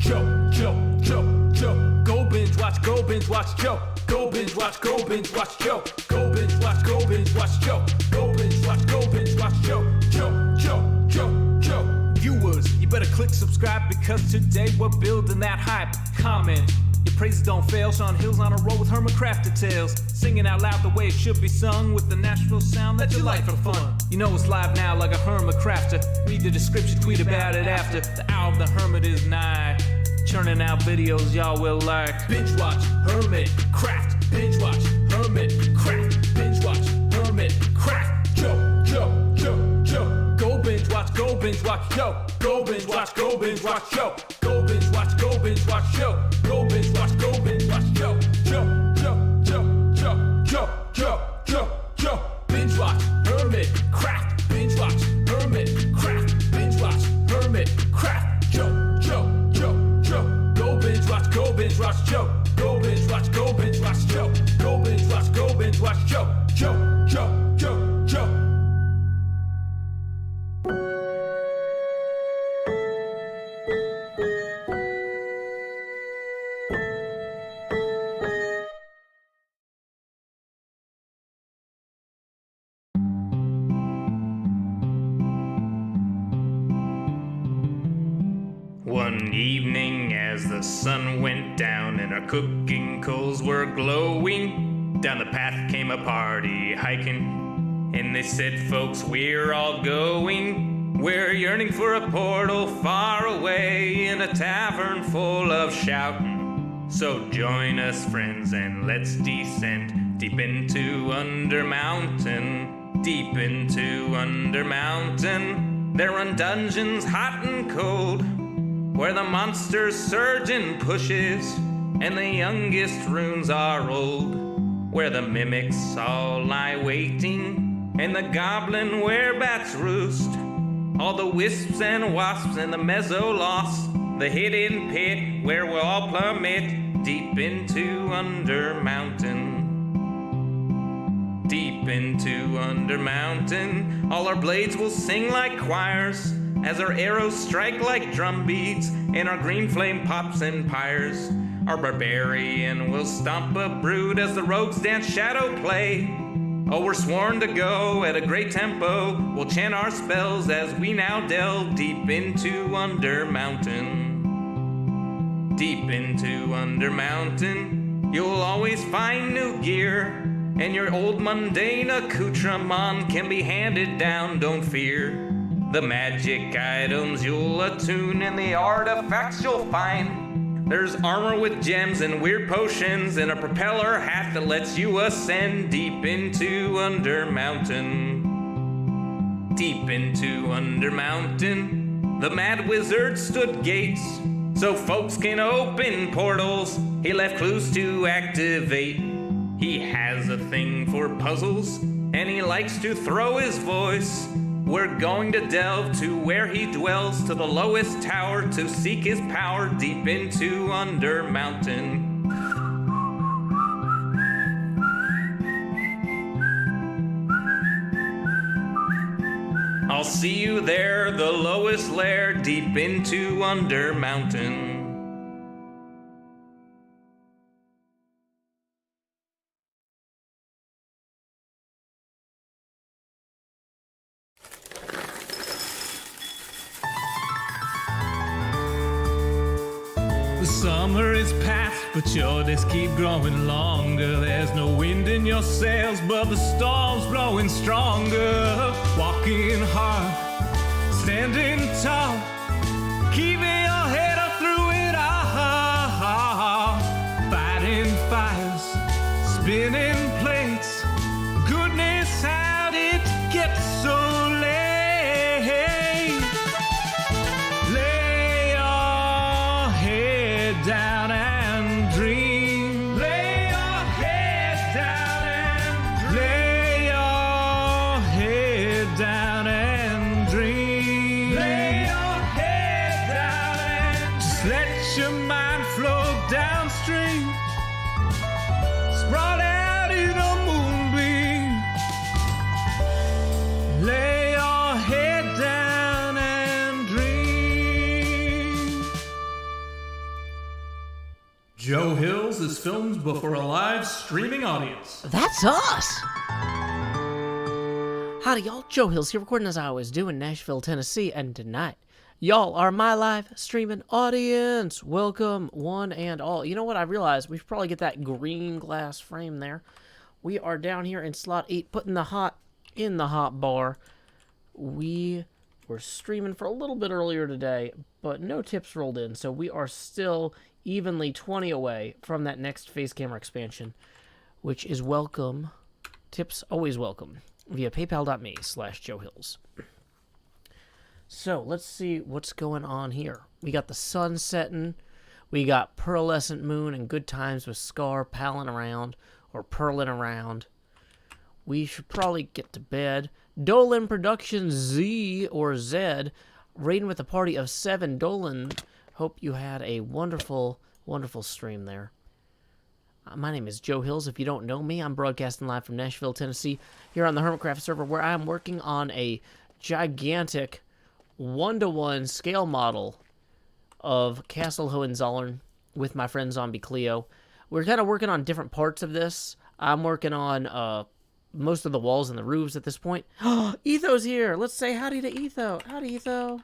Joe, Joe, Joe, Joe. Go binge watch, Joe. Go binge watch, Joe. Go binge watch, Joe. Go binge watch, Joe. Joe, Joe, Joe, Joe. Viewers, you better click subscribe because today we're building that hype. Comment. Your praises don't fail. Sean Hill's on a roll with HermitCraft details. Singing out loud the way it should be sung with the Nashville sound that you like for fun. You know it's live now like a HermitCrafter. Read the description, tweet about it after. The hour of the Hermit is nigh. Churning out videos y'all will like. Binge watch HermitCraft. Binge watch HermitCraft. Binge watch HermitCraft. Joe, Joe, Joe, Joe. Go binge watch, Joe. Go binge watch, Joe. Go binge watch, Joe. Go binge watch, Joe. Joe, Joe, Joe, Joe, Joe, Joe, Joe, Joe. Binge watch HermitCraft. Binge watch HermitCraft. Binge watch HermitCraft. Joe, Joe, Joe, Joe. Go binge watch, Joe. Go binge watch, Joe. Go binge watch, Joe. Joe, Joe, Joe, Joe. One evening as the sun went down and our cooking coals were glowing, down the path came a party hiking, and they said, folks, we're all going. We're yearning for a portal far away in a tavern full of shouting. So join us, friends, and let's descend deep into Under Mountain, deep into Under Mountain. There run dungeons hot and cold, where the monsters surge and pushes, and the youngest runes are old, where the mimics all lie waiting, and the goblin werebats roost, all the wisps and wasps and the mezzo lost, the hidden pit where we'll all plummet deep into Under Mountain. Deep into Under Mountain, all our blades will sing like choirs, as our arrows strike like drum beats, and our green flame pops and pyres. Our barbarian will stomp a brood as the rogues dance shadow play. Oh, we're sworn to go at a great tempo. We'll chant our spells as we now delve deep into Under Mountain. Deep into Under Mountain, you'll always find new gear, and your old mundane accoutrement can be handed down, don't fear. The magic items you'll attune and the artifacts you'll find. There's armor with gems and weird potions and a propeller hat that lets you ascend deep into Under Mountain. Deep into Under Mountain, the mad wizard stood gates so folks can open portals. He left clues to activate. He has a thing for puzzles and he likes to throw his voice. We're going to delve to where he dwells, to the lowest tower, to seek his power deep into Under Mountain. I'll see you there, the lowest lair, deep into Under Mountain. The summer is past, but your days keep growing longer. There's no wind in your sails, but the storm's blowing stronger. Walking hard, standing tall, keeping your head up through it all. Fighting fires, spinning plates. Goodness, how did it get so late? Down and dream. Lay your head down and dream. Lay your head down and dream. Lay your head down and just let your mind flow downstream. Sprawled out in a moonbeam. Lay your head down and dream. Joe Hills is filmed before a live streaming audience. That's us! Howdy, y'all. Joe Hills here, recording as I always do in Nashville, Tennessee, and tonight, y'all are my live streaming audience. Welcome, one and all. You know what? I realized we should probably get that green glass frame there. We are down here in slot 8, putting the hot in the hot bar. We were streaming for a little bit earlier today, but no tips rolled in, so we are still evenly 20 away from that next face camera expansion, which is welcome. Tips always welcome via paypal.me/JoeHills. So let's see what's going on here. We got the sun setting. We got pearlescent moon and good times with Scar palling around or purling around. We should probably get to bed. Dolan Productions Z or Z, raiding with a party of 7. Dolan, hope you had a wonderful, wonderful stream there. My name is Joe Hills. If you don't know me, I'm broadcasting live from Nashville, Tennessee, here on the HermitCraft server, where I'm working on a gigantic 1-to-1 scale model of Castle Hohenzollern with my friend Zombie Cleo. We're kind of working on different parts of this. I'm working on most of the walls and the roofs at this point. Etho's here. Let's say howdy to Etho. Howdy, Etho.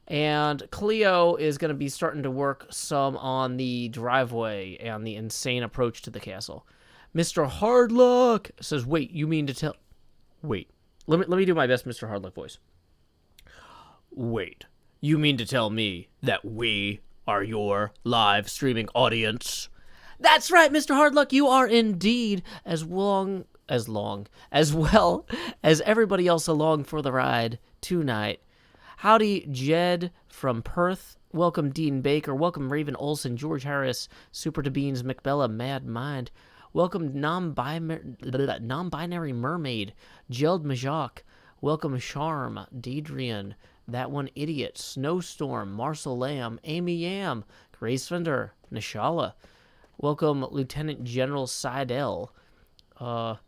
And Cleo is going to be starting to work some on the driveway and the insane approach to the castle. Mr. Hardluck says, wait, you mean to tell... Wait. Let me do my best Mr. Hardluck voice. Wait. You mean to tell me that we are your live streaming audience? That's right, Mr. Hardluck. You are indeed as well as everybody else along for the ride tonight. Howdy, Jed from Perth. Welcome, Dean Baker. Welcome, Raven Olson, George Harris, Super to Beans, McBella, Mad Mind. Welcome, non-binary Mermaid, Jeld Majok. Welcome, Charm, Deidrian, That One Idiot, Snowstorm, Marcel Lamb, Amy Yam, Grace Fender, Nishala. Welcome, Lieutenant General Seidel. LG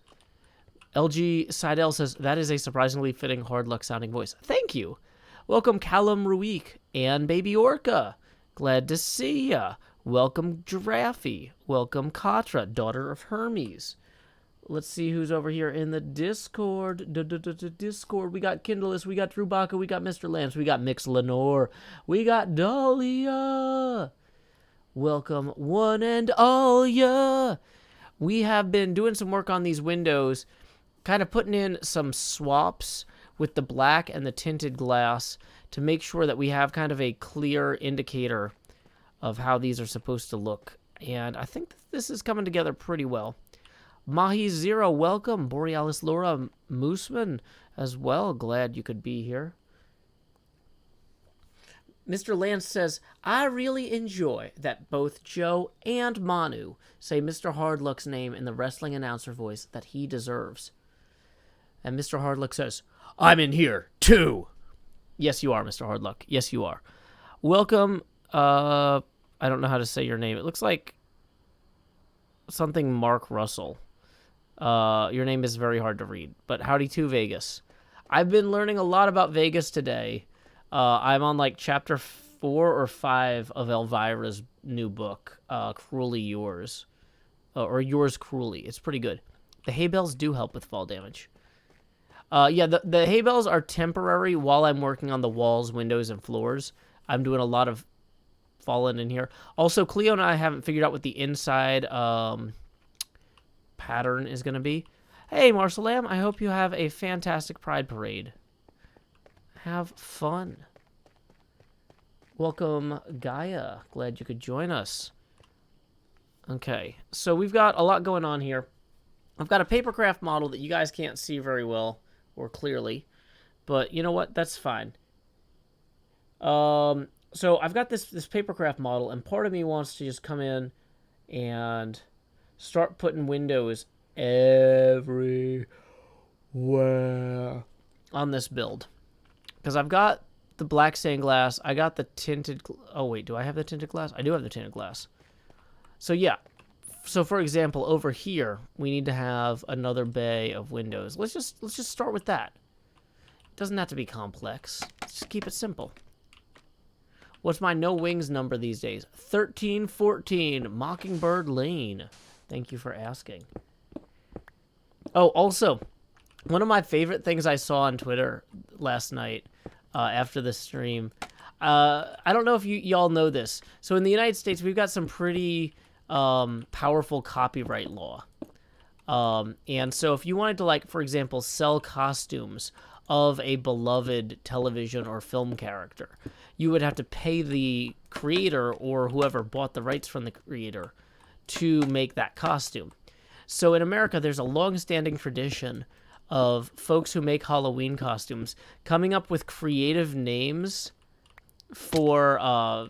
Seidel says, that is a surprisingly fitting hard luck sounding voice. Thank you. Welcome, Callum Ruik and Baby Orca. Glad to see ya. Welcome, Giraffe. Welcome, Katra, daughter of Hermes. Let's see who's over here in the Discord. Discord. We got Kindleless. We got Drew Baca. We got Mr. Lamps. We got Mix Lenore. We got Dahlia. Welcome, one and all ya. We have been doing some work on these windows, kind of putting in some swaps with the black and the tinted glass to make sure that we have kind of a clear indicator of how these are supposed to look. And I think this is coming together pretty well. Mahi Zero, welcome. Borealis Laura Mooseman as well. Glad you could be here. Mr. Lance says, I really enjoy that both Joe and Manu say Mr. Hardluck's name in the wrestling announcer voice that he deserves. And Mr. Hardluck says, I'm in here, too. Yes, you are, Mr. Hardluck. Yes, you are. Welcome. I don't know how to say your name. It looks like something Mark Russell. Your name is very hard to read. But howdy to Vegas. I've been learning a lot about Vegas today. I'm on like chapter 4 or 5 of Elvira's new book, Cruelly Yours. Or Yours Cruelly. It's pretty good. The hay bales do help with fall damage. Yeah, the hay bales are temporary while I'm working on the walls, windows, and floors. I'm doing a lot of falling in here. Also, Cleo and I haven't figured out what the inside pattern is going to be. Hey, Marcel Lamb, I hope you have a fantastic Pride Parade. Have fun. Welcome, Gaia. Glad you could join us. Okay, so we've got a lot going on here. I've got a papercraft model that you guys can't see very well or clearly, but you know what? That's fine. So I've got this papercraft model, and part of me wants to just come in and start putting windows everywhere on this build. Because I've got the black stained glass, I got the tinted... Oh, wait, do I have the tinted glass? I do have the tinted glass. So, yeah. So, for example, over here, we need to have another bay of windows. Let's just start with that. It doesn't have to be complex. Let's just keep it simple. What's my no wings number these days? 1314 Mockingbird Lane. Thank you for asking. Oh, also, one of my favorite things I saw on Twitter last night after the stream. I don't know if y'all know this. So in the United States, we've got some pretty powerful copyright law. And so if you wanted to, like, for example, sell costumes of a beloved television or film character, you would have to pay the creator or whoever bought the rights from the creator to make that costume. So in America, there's a long-standing tradition of folks who make Halloween costumes coming up with creative names for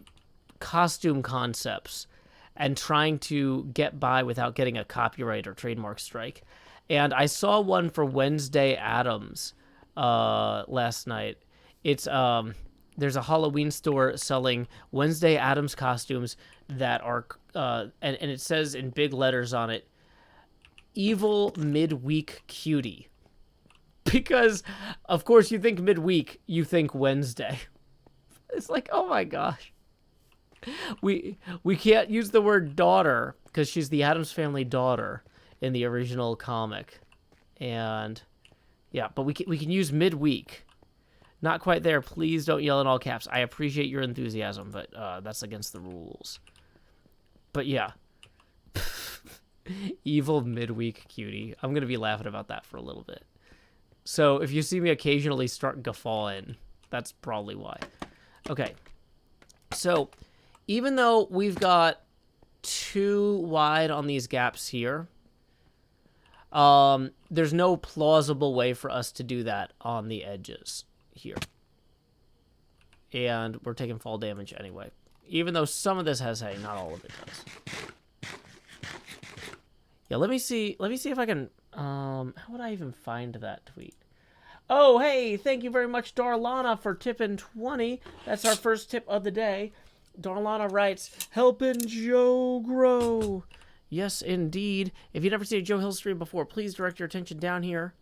costume concepts and trying to get by without getting a copyright or trademark strike. And I saw one for Wednesday Addams last night. It's there's a Halloween store selling Wednesday Addams costumes that are and it says in big letters on it, "Evil Midweek Cutie." Because of course you think midweek, you think Wednesday. It's like, oh my gosh. We can't use the word daughter because she's the Addams Family daughter in the original comic, and yeah, but we can use midweek. Not quite there. Please don't yell in all caps. I appreciate your enthusiasm, but that's against the rules. But yeah, evil midweek cutie. I'm gonna be laughing about that for a little bit. So if you see me occasionally start guffawing, that's probably why. Okay, so even though we've got too wide on these gaps here, there's no plausible way for us to do that on the edges here. And we're taking fall damage anyway. Even though some of this has hay, not all of it does. Yeah, let me see if I can, how would I even find that tweet? Oh, hey, thank you very much, Darlana, for tipping 20. That's our first tip of the day. Darlana writes, "Helping Joe grow." Yes, indeed. If you've never seen a Joe Hill stream before, please direct your attention down here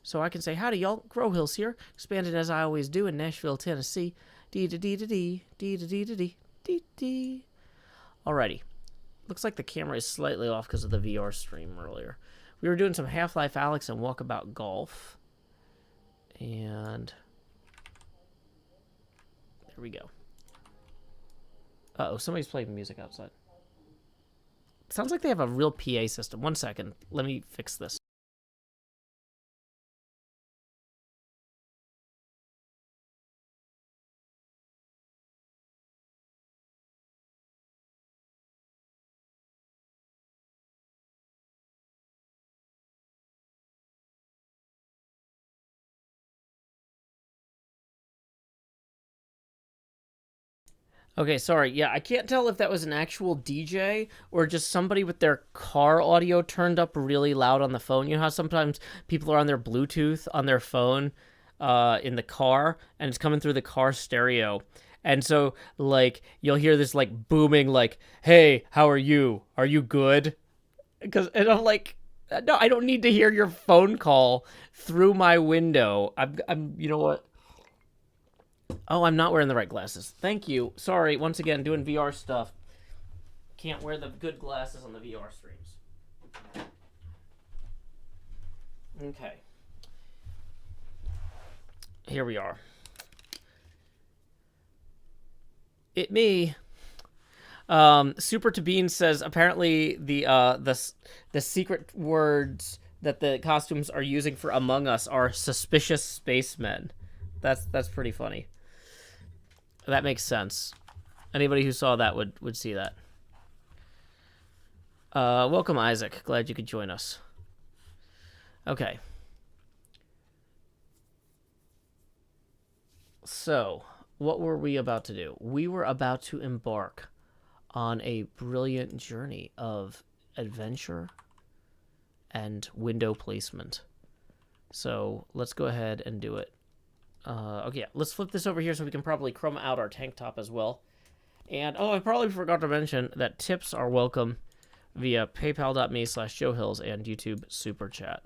so I can say, howdy, y'all. Grow Hills here, expanded as I always do in Nashville, Tennessee. Dee-da-dee-da-dee, dee-da-dee-da-dee, dee-dee. Alrighty. Looks like the camera is slightly off because of the VR stream earlier. We were doing some Half-Life Alyx and Walkabout Golf. And there we go. Uh-oh, somebody's playing music outside. Sounds like they have a real PA system. 1 second. Let me fix this. Okay, sorry. Yeah, I can't tell if that was an actual DJ or just somebody with their car audio turned up really loud on the phone. You know how sometimes people are on their Bluetooth on their phone in the car, and it's coming through the car stereo. And so, like, you'll hear this, like, booming, like, "Hey, how are you? Are you good?" And I'm like, no, I don't need to hear your phone call through my window. You know what? Oh, I'm not wearing the right glasses. Thank you. Sorry, once again, doing VR stuff. Can't wear the good glasses on the VR streams. Okay. Here we are. Me. Super to Bean says apparently the secret words that the costumes are using for Among Us are suspicious spacemen. That's pretty funny. That makes sense. Anybody who saw that would see that. Welcome, Isaac. Glad you could join us. Okay. So, what were we about to do? We were about to embark on a brilliant journey of adventure and window placement. So, let's go ahead and do it. Okay, yeah, let's flip this over here so we can probably chroma out our tank top as well. And, oh, I probably forgot to mention that tips are welcome via paypal.me/JoeHills and YouTube Super Chat.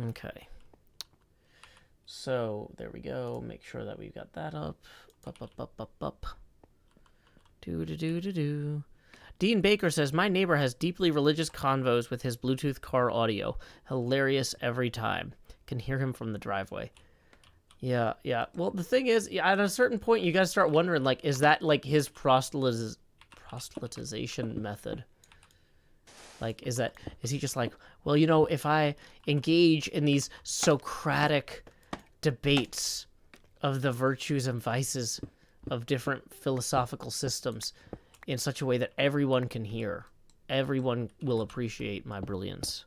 Okay. So, there we go. Make sure that we've got that up. Do. Dean Baker says, my neighbor has deeply religious convos with his Bluetooth car audio. Hilarious every time. Can hear him from the driveway. Yeah. Well, the thing is, at a certain point, you gotta start wondering, like, is that, like, his proselytization method? Like, is he just like, well, you know, if I engage in these Socratic debates of the virtues and vices of different philosophical systems in such a way that everyone can hear, everyone will appreciate my brilliance.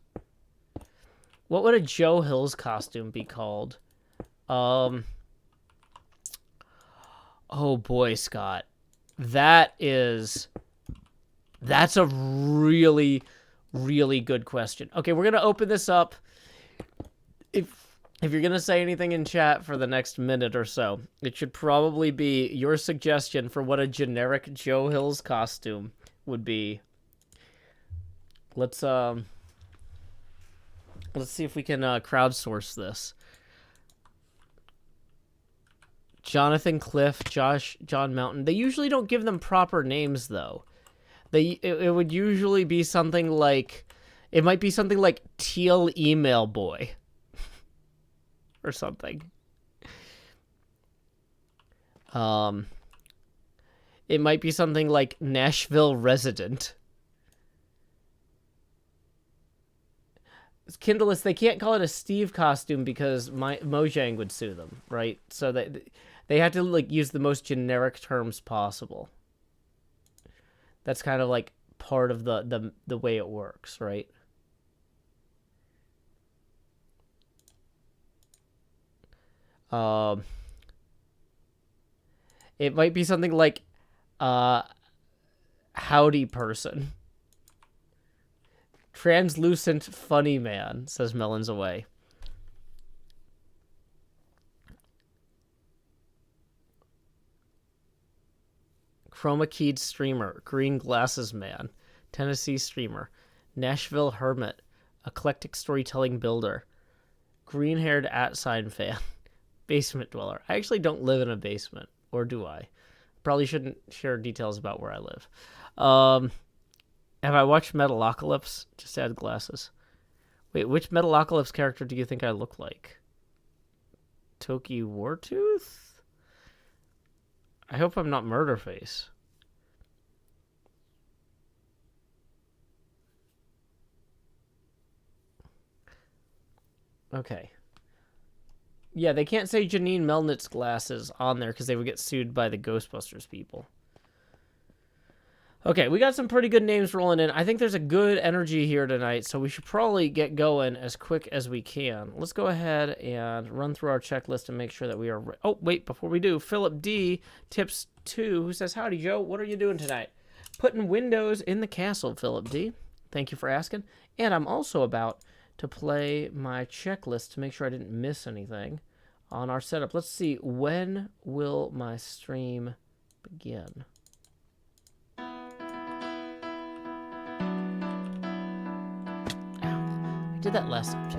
What would a Joe Hill's costume be called? Oh boy, Scott. That's a really, really good question. Okay, we're going to open this up. If you're going to say anything in chat for the next minute or so, it should probably be your suggestion for what a generic Joe Hill's costume would be. Let's see if we can crowdsource this. Jonathan Cliff, John Mountain. They usually don't give them proper names, though. It would usually be something like... It might be something like Teal Email Boy. Or something. It might be something like Nashville Resident. Kindleless, they can't call it a Steve costume because Mojang would sue them, right? So they have to, like, use the most generic terms possible. That's kind of like part of the way it works, right? It might be something like Howdy Person. Translucent Funny Man, says Melons Away. Chroma Keyed Streamer, Green Glasses Man, Tennessee Streamer, Nashville Hermit, Eclectic Storytelling Builder, Green-Haired @ Fan, Basement Dweller. I actually don't live in a basement, or do I? Probably shouldn't share details about where I live. Have I watched Metalocalypse? Just add glasses. Wait, which Metalocalypse character do you think I look like? Toki Wartooth? I hope I'm not Murderface. Okay. Yeah, they can't say Janine Melnitz's glasses on there because they would get sued by the Ghostbusters people. Okay, we got some pretty good names rolling in. I think there's a good energy here tonight, so we should probably get going as quick as we can. Let's go ahead and run through our checklist and make sure that we are... Oh, wait, before we do, Philip D. Tips 2, who says, howdy, Joe. What are you doing tonight? Putting windows in the castle, Philip D. Thank you for asking. And I'm also about to play my checklist to make sure I didn't miss anything on our setup. Let's see, when will my stream begin? I did that last time, too.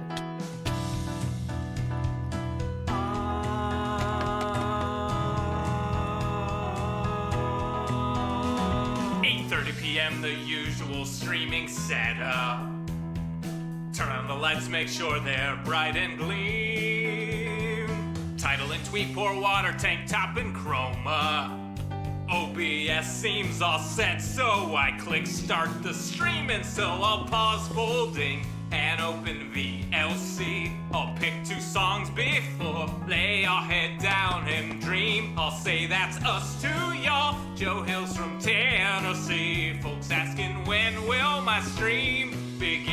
8:30 p.m. the usual streaming setup. Turn on the lights, make sure they're bright and gleam. Title and tweet, pour water, tank top and chroma. OBS seems all set, so I click start the stream, and so I'll pause folding and open VLC. I'll pick 2 songs before lay our head down and dream. I'll say that's us to y'all. Joe Hill's from Tennessee. Folks asking when will my stream begin?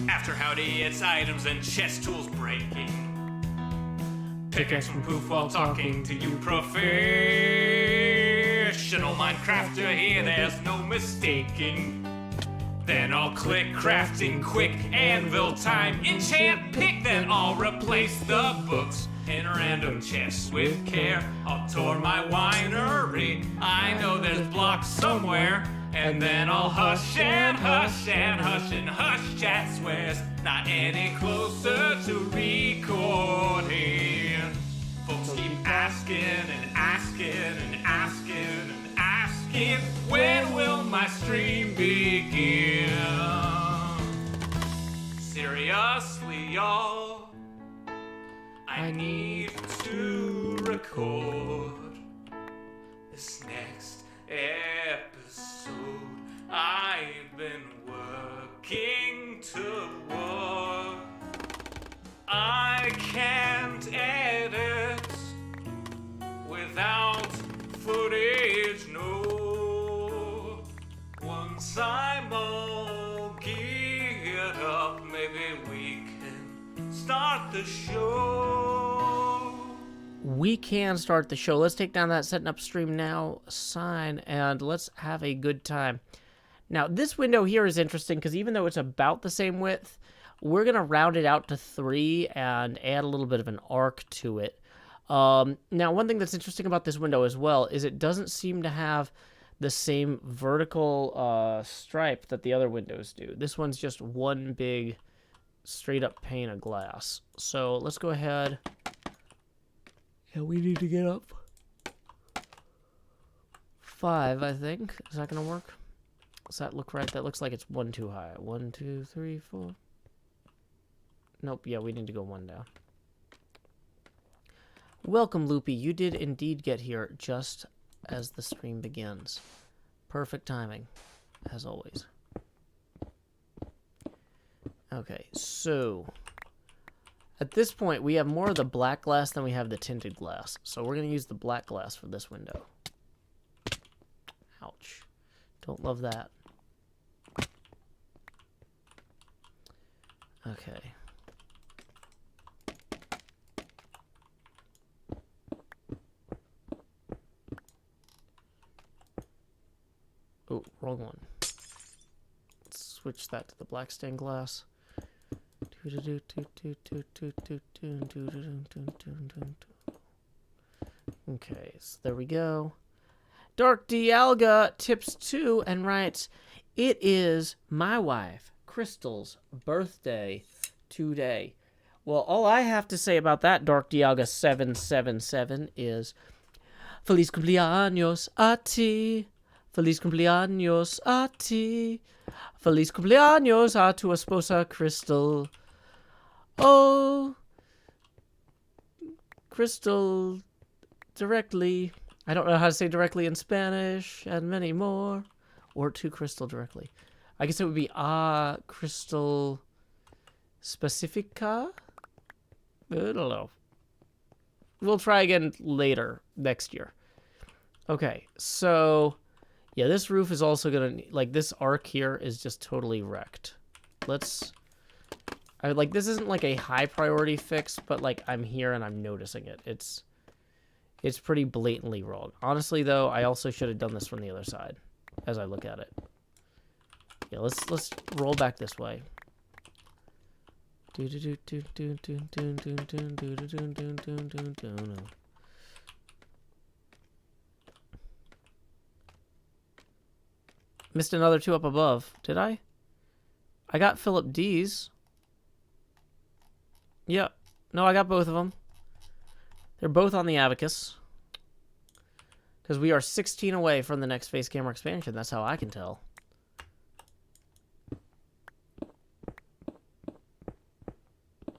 After howdy, it's items and chess tools breaking. Pickaxe from poof while talking to you professional Minecrafter here, there's no mistaking. Then I'll click crafting quick, anvil time, enchant pick, then I'll replace the books in random chests with care. I'll tour my winery, I know there's blocks somewhere. And then I'll hush and hush and hush and hush chat swears not any closer to recording. Folks keep asking and asking and asking and asking, when will my stream begin? Seriously, y'all, I need to record this next episode. I've been working toward. I can't edit without footage, no. Once I'm all geared up, maybe we can start the show. We can start the show. Let's take down that setting up stream now sign and let's have a good time. Now, this window here is interesting because even though it's about the same width, we're going to round it out to 3 and add a little bit of an arc to it. Now, one thing that's interesting about this window as well is it doesn't seem to have the same vertical stripe that the other windows do. This one's just one big straight up pane of glass. So let's go ahead. Yeah, we need to get up 5, I think. Is that going to work? Does that look right? That looks like it's 1 too high. 1, 2, 3, 4. Nope, yeah, we need to go 1 down. Welcome, Loopy. You did indeed get here just as the stream begins. Perfect timing, as always. Okay, so at this point, we have more of the black glass than we have the tinted glass. So we're going to use the black glass for this window. Ouch. Don't love that. Okay. Oh, wrong one. Let's switch that to the black stained glass. Okay, so there we go. Dark Dialga tips 2 and writes, "It is my wife, Crystal's birthday today." Well, all I have to say about that, Dark Dialga 777, is Feliz cumpleaños a ti. Feliz cumpleaños a ti. Feliz cumpleaños a tu esposa, Crystal. Oh, Crystal directly. I don't know how to say directly in Spanish, and many more. Or to Crystal directly. I guess it would be Crystal Specifica? I don't know. We'll try again later, next year. Okay, so yeah, this roof is also gonna, like, this arc here is just totally wrecked. Let's, like, this isn't like a high priority fix, but like I'm here and I'm noticing it. It's pretty blatantly wrong. Honestly, though, I also should have done this from the other side, as I look at it. Yeah, let's roll back this way. Missed another 2 up above, did I? I got Philip D's. Yeah, no, I got both of them. They're both on the abacus. Because we are 16 away from the next face camera expansion. That's how I can tell.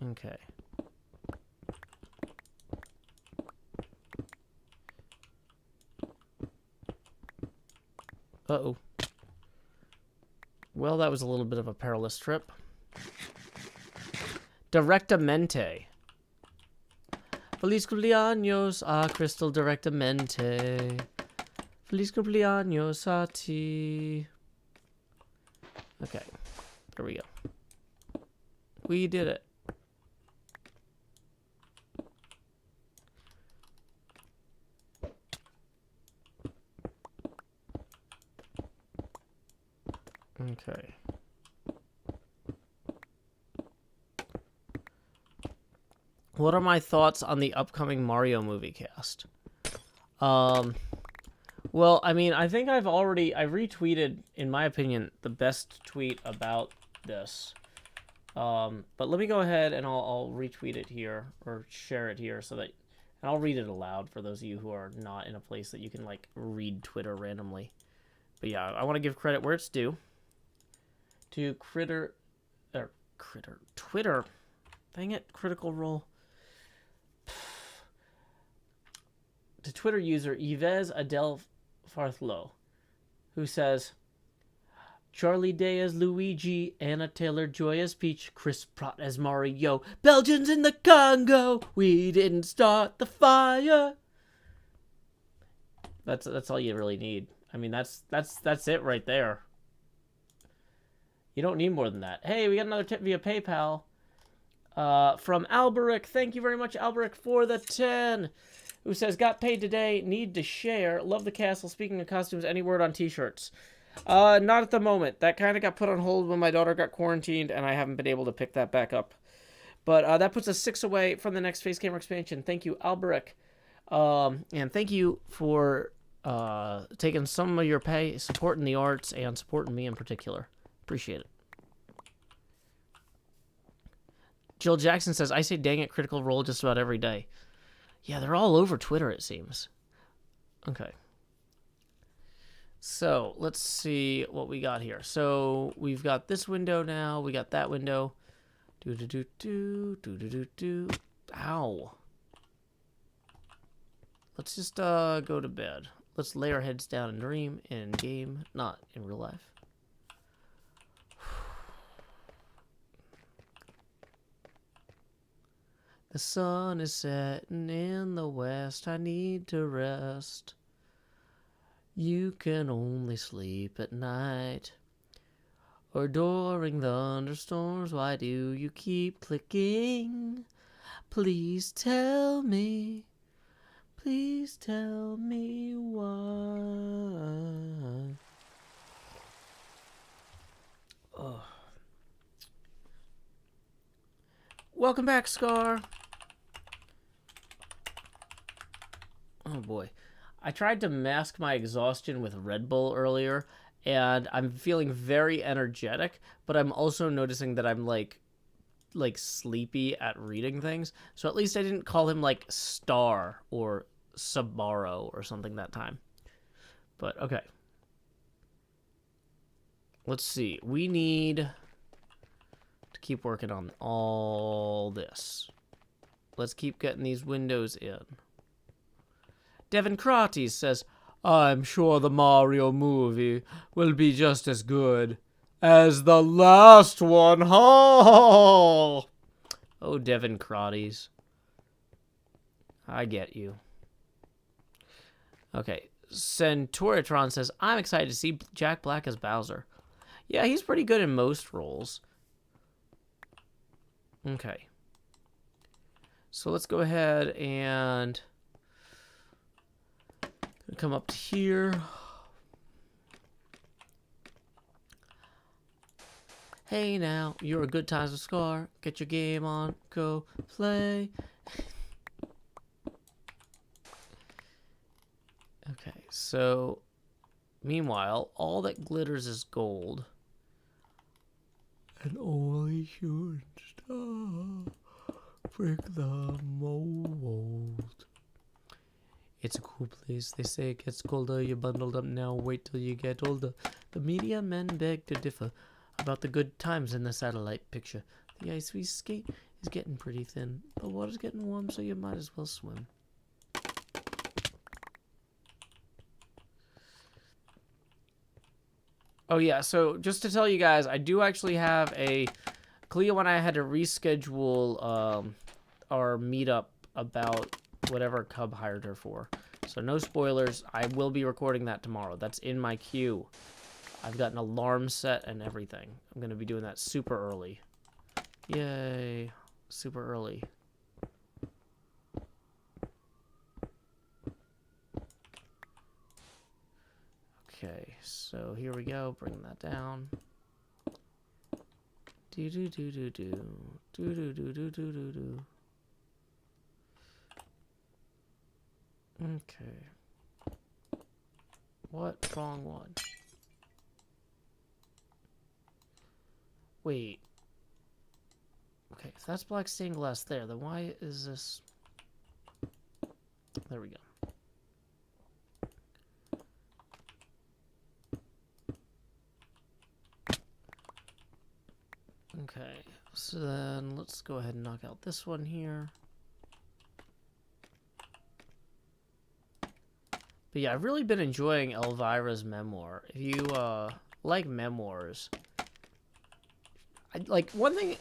Okay. Uh-oh. Well, that was a little bit of a perilous trip. Directamente. Feliz cumpleaños a Crystal directamente. Feliz cumpleaños a ti. Okay. There we go. We did it. Okay. What are my thoughts on the upcoming Mario movie cast? Well, I mean, I think I retweeted, in my opinion, the best tweet about this. But let me go ahead and I'll retweet it here or share it here so that, and I'll read it aloud for those of you who are not in a place that you can like read Twitter randomly. But yeah, I want to give credit where it's due to Twitter. Dang it, Critical Role. To Twitter user Yves Adel Farthlow, who says, Charlie Day as Luigi, Anna Taylor-Joy as Peach, Chris Pratt as Mario, Belgians in the Congo, we didn't start the fire. That's all you really need. I mean, that's it right there. You don't need more than that. Hey, we got another tip via PayPal from Alberic. Thank you very much, Alberic, for the 10. Who says, got paid today, need to share, love the castle, speaking of costumes, any word on t-shirts? Not at the moment. That kind of got put on hold when my daughter got quarantined, and I haven't been able to pick that back up. But that puts us 6 away from the next face camera expansion. Thank you, Alberic. And thank you for taking some of your pay, supporting the arts, and supporting me in particular. Appreciate it. Jill Jackson says, I say dang it, Critical Role just about every day. Yeah, they're all over Twitter, it seems. Okay. So, let's see what we got here. So, we've got this window now. We got that window. Do-do-do-do. Ow. Let's just go to bed. Let's lay our heads down and dream in game, not in real life. The sun is setting in the west. I need to rest. You can only sleep at night. Or during thunderstorms, why do you keep clicking? Please tell me. Please tell me why. Ugh. Welcome back, Scar. Oh boy. I tried to mask my exhaustion with Red Bull earlier, and I'm feeling very energetic, but I'm also noticing that I'm like sleepy at reading things. So at least I didn't call him like Star or Sabaro or something that time. But okay. Let's see. We need to keep working on all this. Let's keep getting these windows in. Devin Krates says, I'm sure the Mario movie will be just as good as the last one. Oh, Devin Krates. I get you. Okay. Centauritron says, I'm excited to see Jack Black as Bowser. Yeah, he's pretty good in most roles. Okay. So let's go ahead and come up to here. Hey now, you're a good times with Scar. Get your game on, go play. Okay, so meanwhile, all that glitters is gold. And only shooting star break the mold. It's a cool place, they say it gets colder. You're bundled up now, wait till you get older. The media men beg to differ about the good times in the satellite picture. The ice we skate is getting pretty thin. The water's getting warm, so you might as well swim. Oh yeah, so just to tell you guys, I do actually have a... Cleo and I had to reschedule our meetup about whatever Cub hired her for. So no spoilers. I will be recording that tomorrow. That's in my queue. I've got an alarm set and everything. I'm going to be doing that super early. Yay. Super early. Okay, so here we go. Bring that down. Do-do-do-do-do. Do-do-do-do-do-do-do. Okay. What? Wrong one. Wait. Okay, if that's black stained glass there, then why is this... There we go. Okay, so then let's go ahead and knock out this one here. But yeah, I've really been enjoying Elvira's memoir. If you like memoirs, like one thing.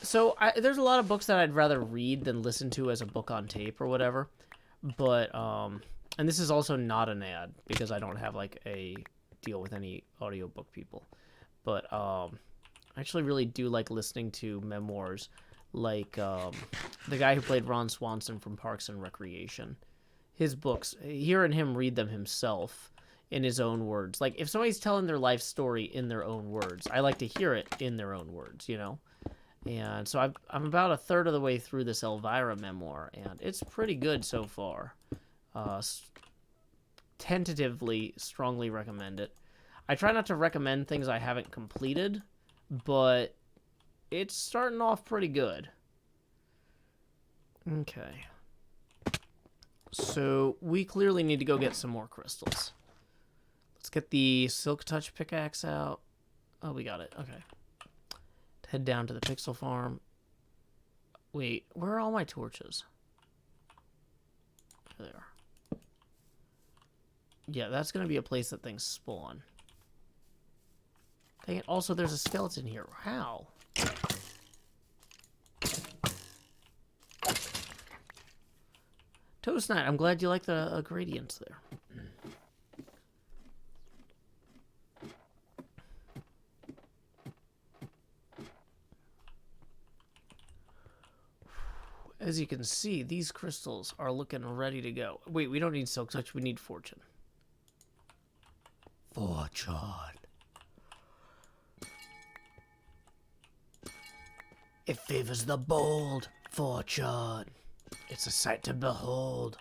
So there's a lot of books that I'd rather read than listen to as a book on tape or whatever. But and this is also not an ad because I don't have like a deal with any audiobook people. But I actually really do like listening to memoirs, like the guy who played Ron Swanson from Parks and Recreation. His books, hearing him read them himself in his own words. Like, if somebody's telling their life story in their own words, I like to hear it in their own words, you know? And so I'm about a third of the way through this Elvira memoir, and it's pretty good so far. Tentatively, strongly recommend it. I try not to recommend things I haven't completed, but it's starting off pretty good. Okay. So we clearly need to go get some more crystals. Let's get the Silk Touch pickaxe out. Oh, we got it. Okay. Head down to the pixel farm. Wait, where are all my torches? There they are. Yeah, that's going to be a place that things spawn. Dang it. Also, there's a skeleton here. How? Toast Knight, I'm glad you like the gradients there. As you can see, these crystals are looking ready to go. Wait, we don't need Silk Touch, we need Fortune. Fortune. It favors the bold, Fortune. It's a sight to behold,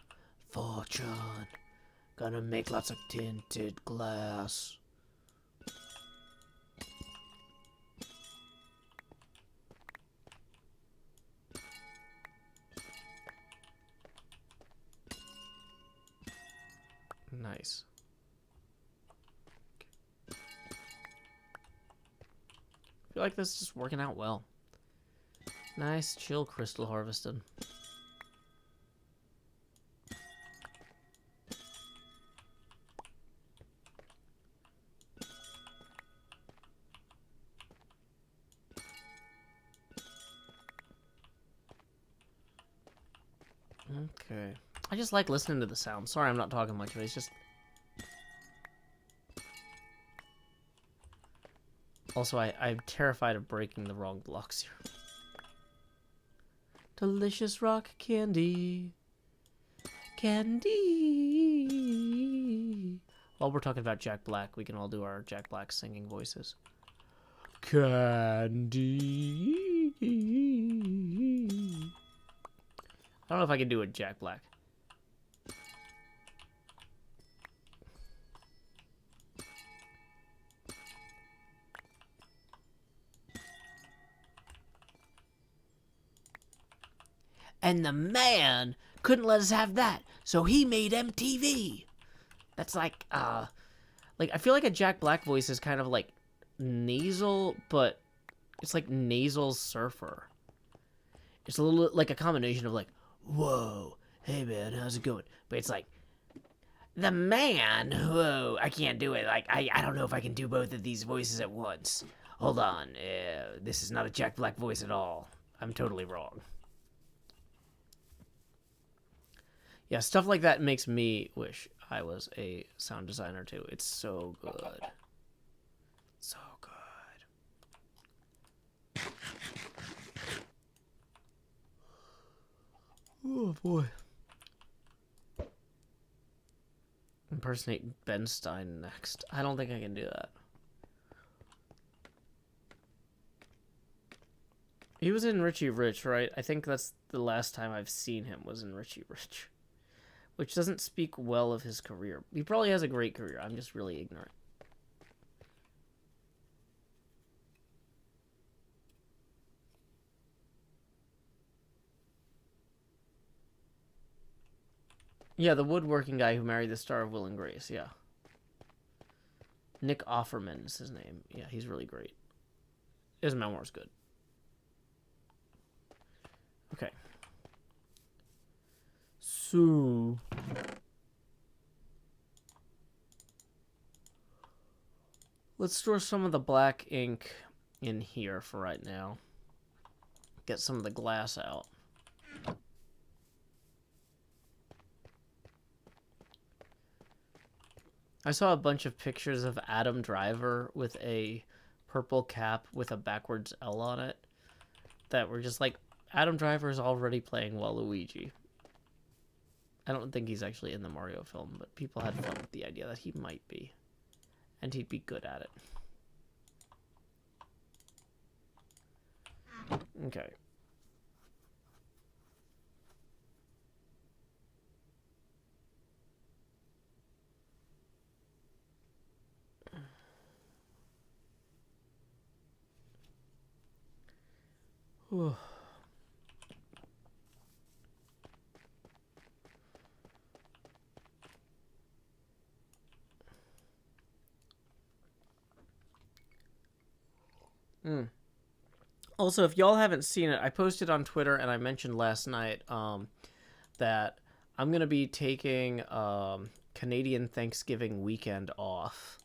Fortune. Gonna make lots of tinted glass. Nice. I feel like this is just working out well. Nice, chill crystal harvesting. Okay. I just like listening to the sound. Sorry I'm not talking much, but it's just... Also, I'm terrified of breaking the wrong blocks here. Delicious rock candy. Candy. While we're talking about Jack Black, we can all do our Jack Black singing voices. Candy. I don't know if I can do it, Jack Black. And the man couldn't let us have that, so he made MTV. That's like I feel like a Jack Black voice is kind of like nasal, but it's like nasal surfer. It's a little like a combination of like, whoa, hey man, how's it going? But it's like, the man, whoa, I can't do it. Like, I don't know if I can do both of these voices at once. Hold on, this is not a Jack Black voice at all. I'm totally wrong. Yeah, stuff like that makes me wish I was a sound designer too. It's so good. So good. Oh boy. Impersonate Ben Stein next. I don't think I can do that. He was in Richie Rich, right? I think that's the last time I've seen him was in Richie Rich. which doesn't speak well of his career. He probably has a great career. I'm just really ignorant. Yeah, the woodworking guy who married the star of Will and Grace, yeah. Nick Offerman is his name. Yeah, he's really great. His memoir's good. Okay. So... let's store some of the black ink in here for right now. Get some of the glass out. I saw a bunch of pictures of Adam Driver with a purple cap with a backwards L on it that were just like, Adam Driver is already playing Waluigi. I don't think he's actually in the Mario film, but people had fun with the idea that he might be. And he'd be good at it. Okay. Whew. Also, if y'all haven't seen it, I posted on Twitter and I mentioned last night that I'm going to be taking Canadian Thanksgiving weekend off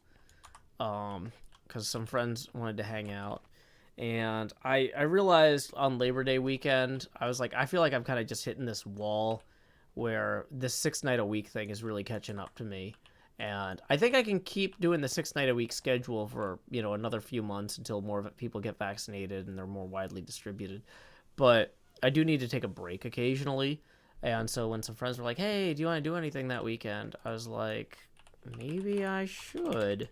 because some friends wanted to hang out. And I realized on Labor Day weekend, I was like, I feel like I'm kind of just hitting this wall where this 6-night-a-week thing is really catching up to me. And I think I can keep doing the 6-night-a-week schedule for, you know, another few months until more people get vaccinated and they're more widely distributed. But I do need to take a break occasionally. And so when some friends were like, hey, do you want to do anything that weekend? I was like, maybe I should.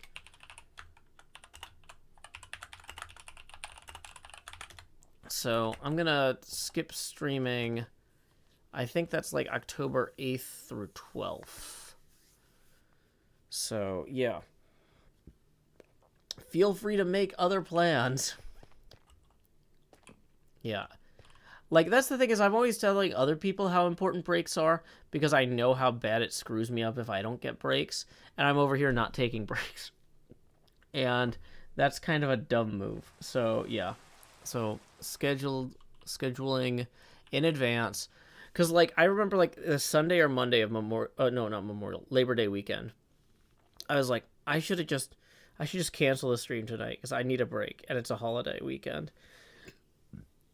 So I'm going to skip streaming. I think that's like October 8th through 12th. So, yeah. Feel free to make other plans. Yeah. Like, that's the thing is I'm always telling other people how important breaks are because I know how bad it screws me up if I don't get breaks. And I'm over here not taking breaks. And that's kind of a dumb move. So, yeah. So, scheduling in advance. Because, like, I remember, like, the Sunday or Monday of Labor Day weekend. I was like, I should just cancel the stream tonight because I need a break and it's a holiday weekend.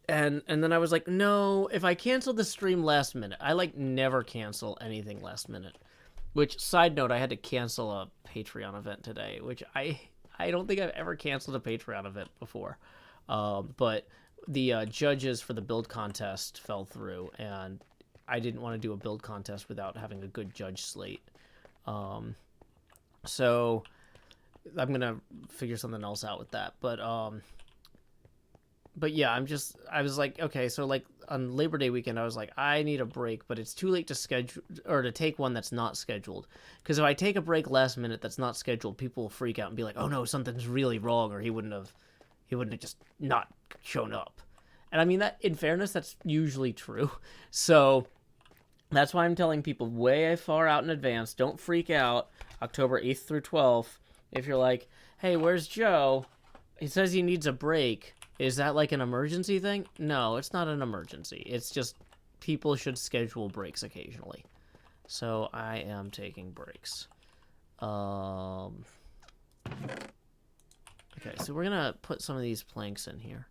And then I was like, no, if I cancel the stream last minute, I like never cancel anything last minute. Which, side note, I had to cancel a Patreon event today, which I don't think I've ever canceled a Patreon event before. But the judges for the build contest fell through, and I didn't want to do a build contest without having a good judge slate. So I'm gonna figure something else out with that. But yeah, I was like, okay, so like on Labor Day weekend, I was like, I need a break, but it's too late to schedule or to take one that's not scheduled. Because if I take a break last minute that's not scheduled, people will freak out and be like, oh no, something's really wrong, or he wouldn't have just not shown up. And I mean that, in fairness, that's usually true. So that's why I'm telling people way far out in advance, don't freak out. October 8th through 12th. If you're like, hey, where's Joe? He says he needs a break. Is that like an emergency thing? No, it's not an emergency. It's just people should schedule breaks occasionally. So I am taking breaks. Okay, so we're going to put some of these planks in here.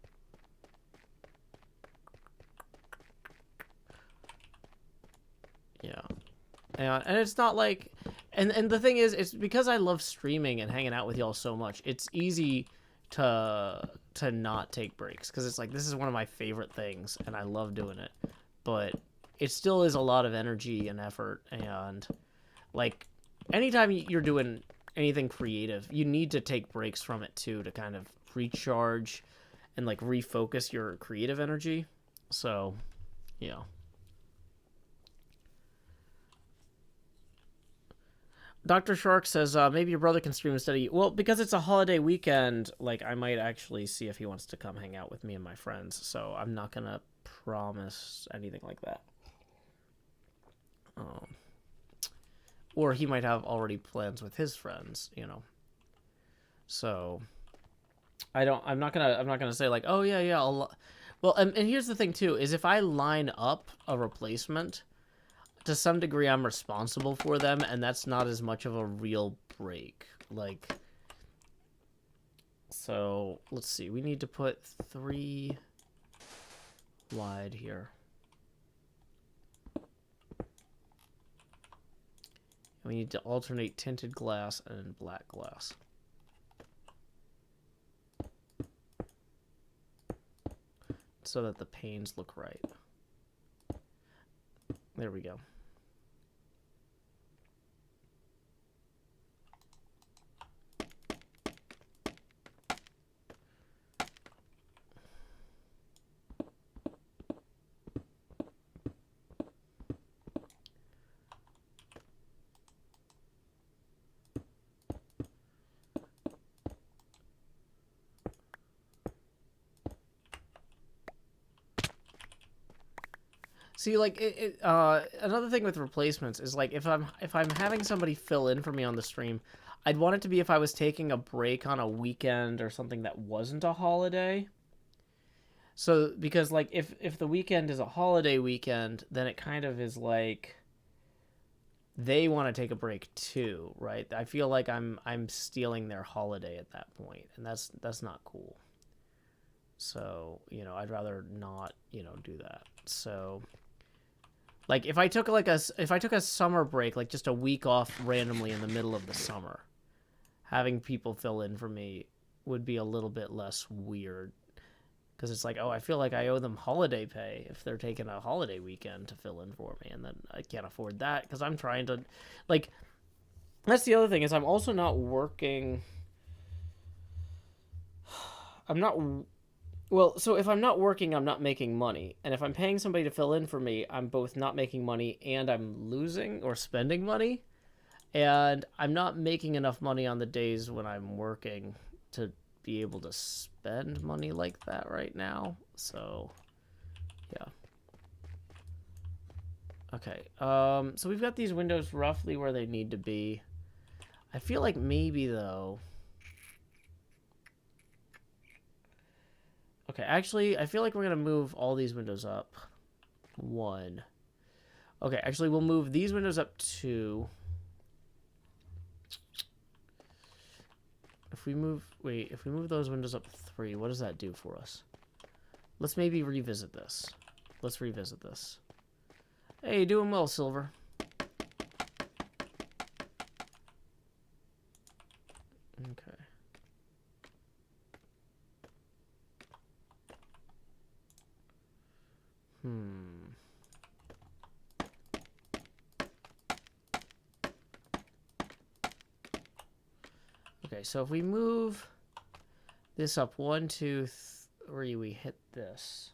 Yeah. And it's not like... And the thing is, it's because I love streaming and hanging out with y'all so much, it's easy to not take breaks. Because it's like, this is one of my favorite things, and I love doing it. But it still is a lot of energy and effort. And, like, anytime you're doing anything creative, you need to take breaks from it, too, to kind of recharge and, like, refocus your creative energy. So, yeah. Dr. Shark says, maybe your brother can stream instead of you. Well, because it's a holiday weekend, like, I might actually see if he wants to come hang out with me and my friends. So I'm not going to promise anything like that. Or he might have already plans with his friends, you know. So I'm not gonna say like, oh yeah, well, and here's the thing too, is if I line up a replacement, to some degree I'm responsible for them, and that's not as much of a real break. Like, so let's see, we need to put 3 wide here. We need to alternate tinted glass and black glass. So that the panes look right. There we go. See, like, another thing with replacements is, like, if I'm having somebody fill in for me on the stream, I'd want it to be if I was taking a break on a weekend or something that wasn't a holiday. So, because, like, if the weekend is a holiday weekend, then it kind of is like they want to take a break too, right? I feel like I'm stealing their holiday at that point, and that's not cool. So, you know, I'd rather not, you know, do that. So, like, if I took a summer break, like just a week off randomly in the middle of the summer, having people fill in for me would be a little bit less weird. Because it's like, oh, I feel like I owe them holiday pay if they're taking a holiday weekend to fill in for me, and then I can't afford that because I'm trying to, like, that's the other thing is I'm also not working. Well, so if I'm not working, I'm not making money. And if I'm paying somebody to fill in for me, I'm both not making money and I'm losing or spending money. And I'm not making enough money on the days when I'm working to be able to spend money like that right now. So, yeah. Okay, so we've got these windows roughly where they need to be. I feel like maybe, though... Okay, actually, I feel like we're going to move all these windows up 1. Okay, actually, we'll move these windows up 2. If we move those windows up 3, what does that do for us? Let's maybe revisit this. Let's revisit this. Hey, doing well, Silver. Okay. Okay, so if we move this up 1, 2, 3, we hit this,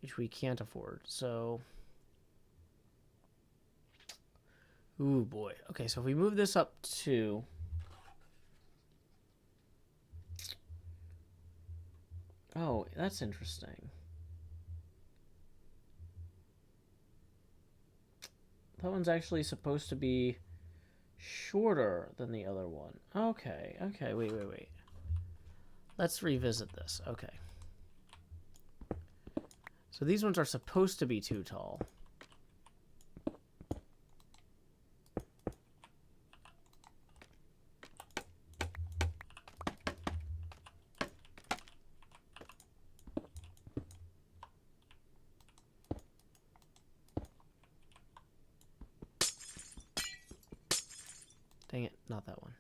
which we can't afford. So, ooh boy. Okay, so if we move this up 2, oh, that's interesting. That one's actually supposed to be shorter than the other one. Okay, okay, wait. Let's revisit this. Okay. So these ones are supposed to be too tall. Dang it, not that one.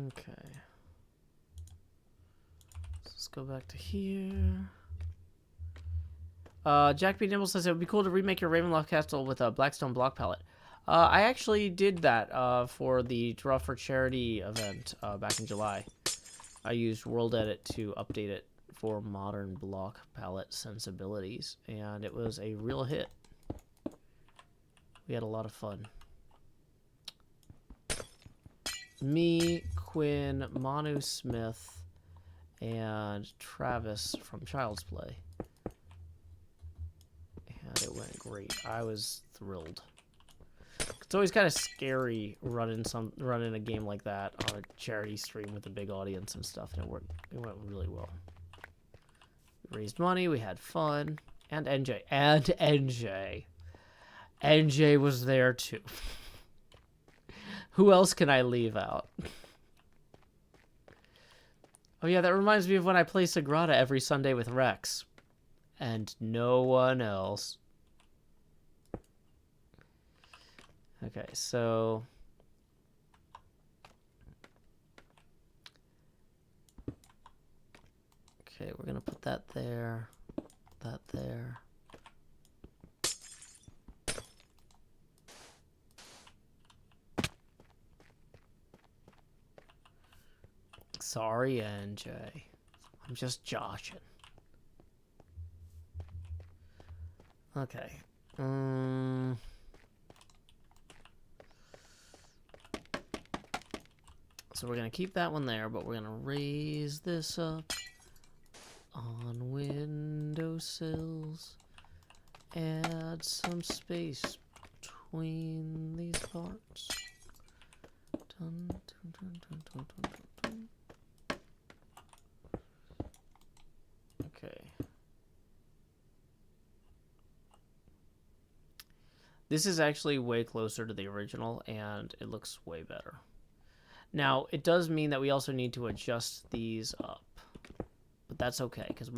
Okay. Let's go back to here. Jack B. Nimble says it would be cool to remake your Ravenloft castle with a Blackstone block palette. I actually did that for the Draw for Charity event back in July. I used World Edit to update it for modern block palette sensibilities, and it was a real hit. We had a lot of fun. Me, Quinn, Manu Smith, and Travis from Child's Play. And it went great. I was thrilled. It's always kind of scary running a game like that on a charity stream with a big audience and stuff, and it went really well. We raised money, we had fun, and NJ was there too. Who else can I leave out? Oh yeah, that reminds me of when I play Sagrada every Sunday with Rex. And no one else. Okay, so... Okay, we're gonna put that there. That there. Sorry, NJ. I'm just joshing. Okay. So we're going to keep that one there, but we're going to raise this up on windowsills. Add some space between these parts. Dun, dun, dun, dun, dun, dun, dun, dun. Okay. This is actually way closer to the original, and it looks way better. Now, it does mean that we also need to adjust these up. But that's okay, because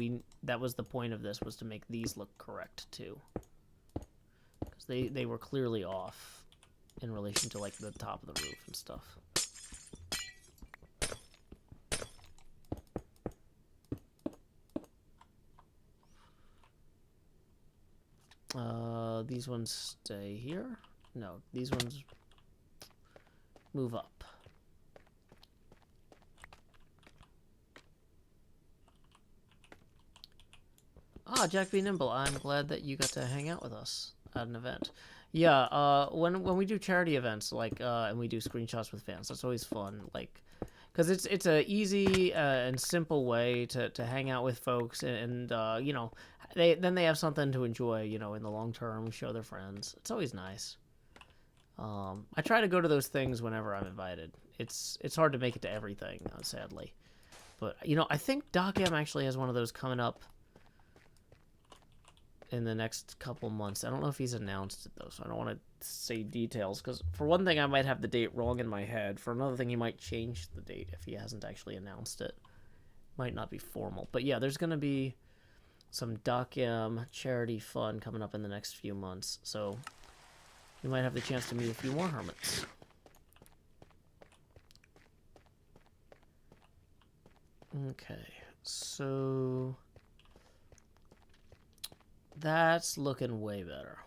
that was the point of this, was to make these look correct, too. Because they were clearly off in relation to, like, the top of the roof and stuff. These ones stay here. No, these ones move up. Ah, Jack B. Nimble, I'm glad that you got to hang out with us at an event. Yeah, when we do charity events, like, and we do screenshots with fans, that's always fun, like, because it's a easy and simple way to hang out with folks, and you know, they have something to enjoy, you know, in the long term, show their friends. It's always nice. I try to go to those things whenever I'm invited. It's hard to make it to everything, sadly. But, you know, I think Doc M actually has one of those coming up in the next couple months. I don't know if he's announced it, though, so I don't want to say details, because for one thing, I might have the date wrong in my head. For another thing, he might change the date if he hasn't actually announced it. Might not be formal. But yeah, there's going to be some Doc M charity fun coming up in the next few months, so you might have the chance to meet a few more hermits. Okay, so that's looking way better.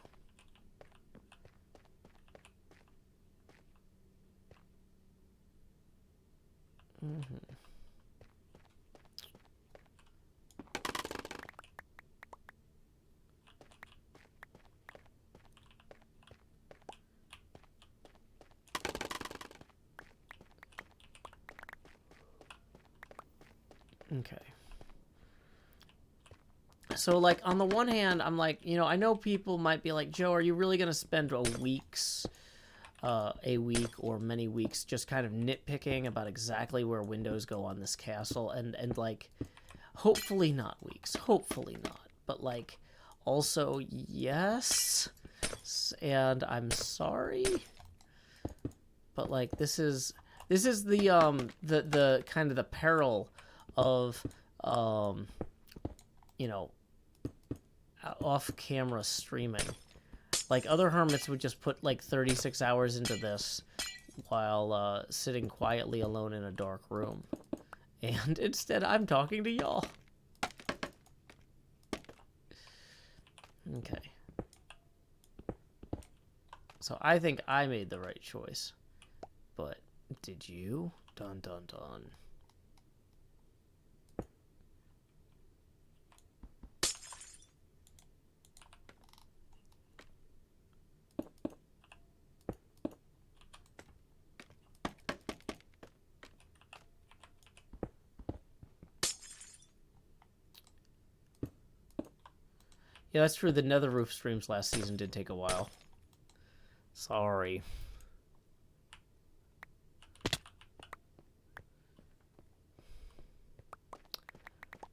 Okay. So, like, on the one hand, I'm like, you know, I know people might be like, Joe, are you really going to spend a week or many weeks just kind of nitpicking about exactly where windows go on this castle? And like, hopefully not weeks. Hopefully not. But, like, also, yes. And I'm sorry. But, like, this is the kind of the peril of, you know, off-camera streaming. Like, other hermits would just put, like, 36 hours into this while sitting quietly alone in a dark room. And instead, I'm talking to y'all. Okay. So I think I made the right choice. But did you? Dun dun dun. Yeah, that's true. The Nether Roof streams last season did take a while. Sorry.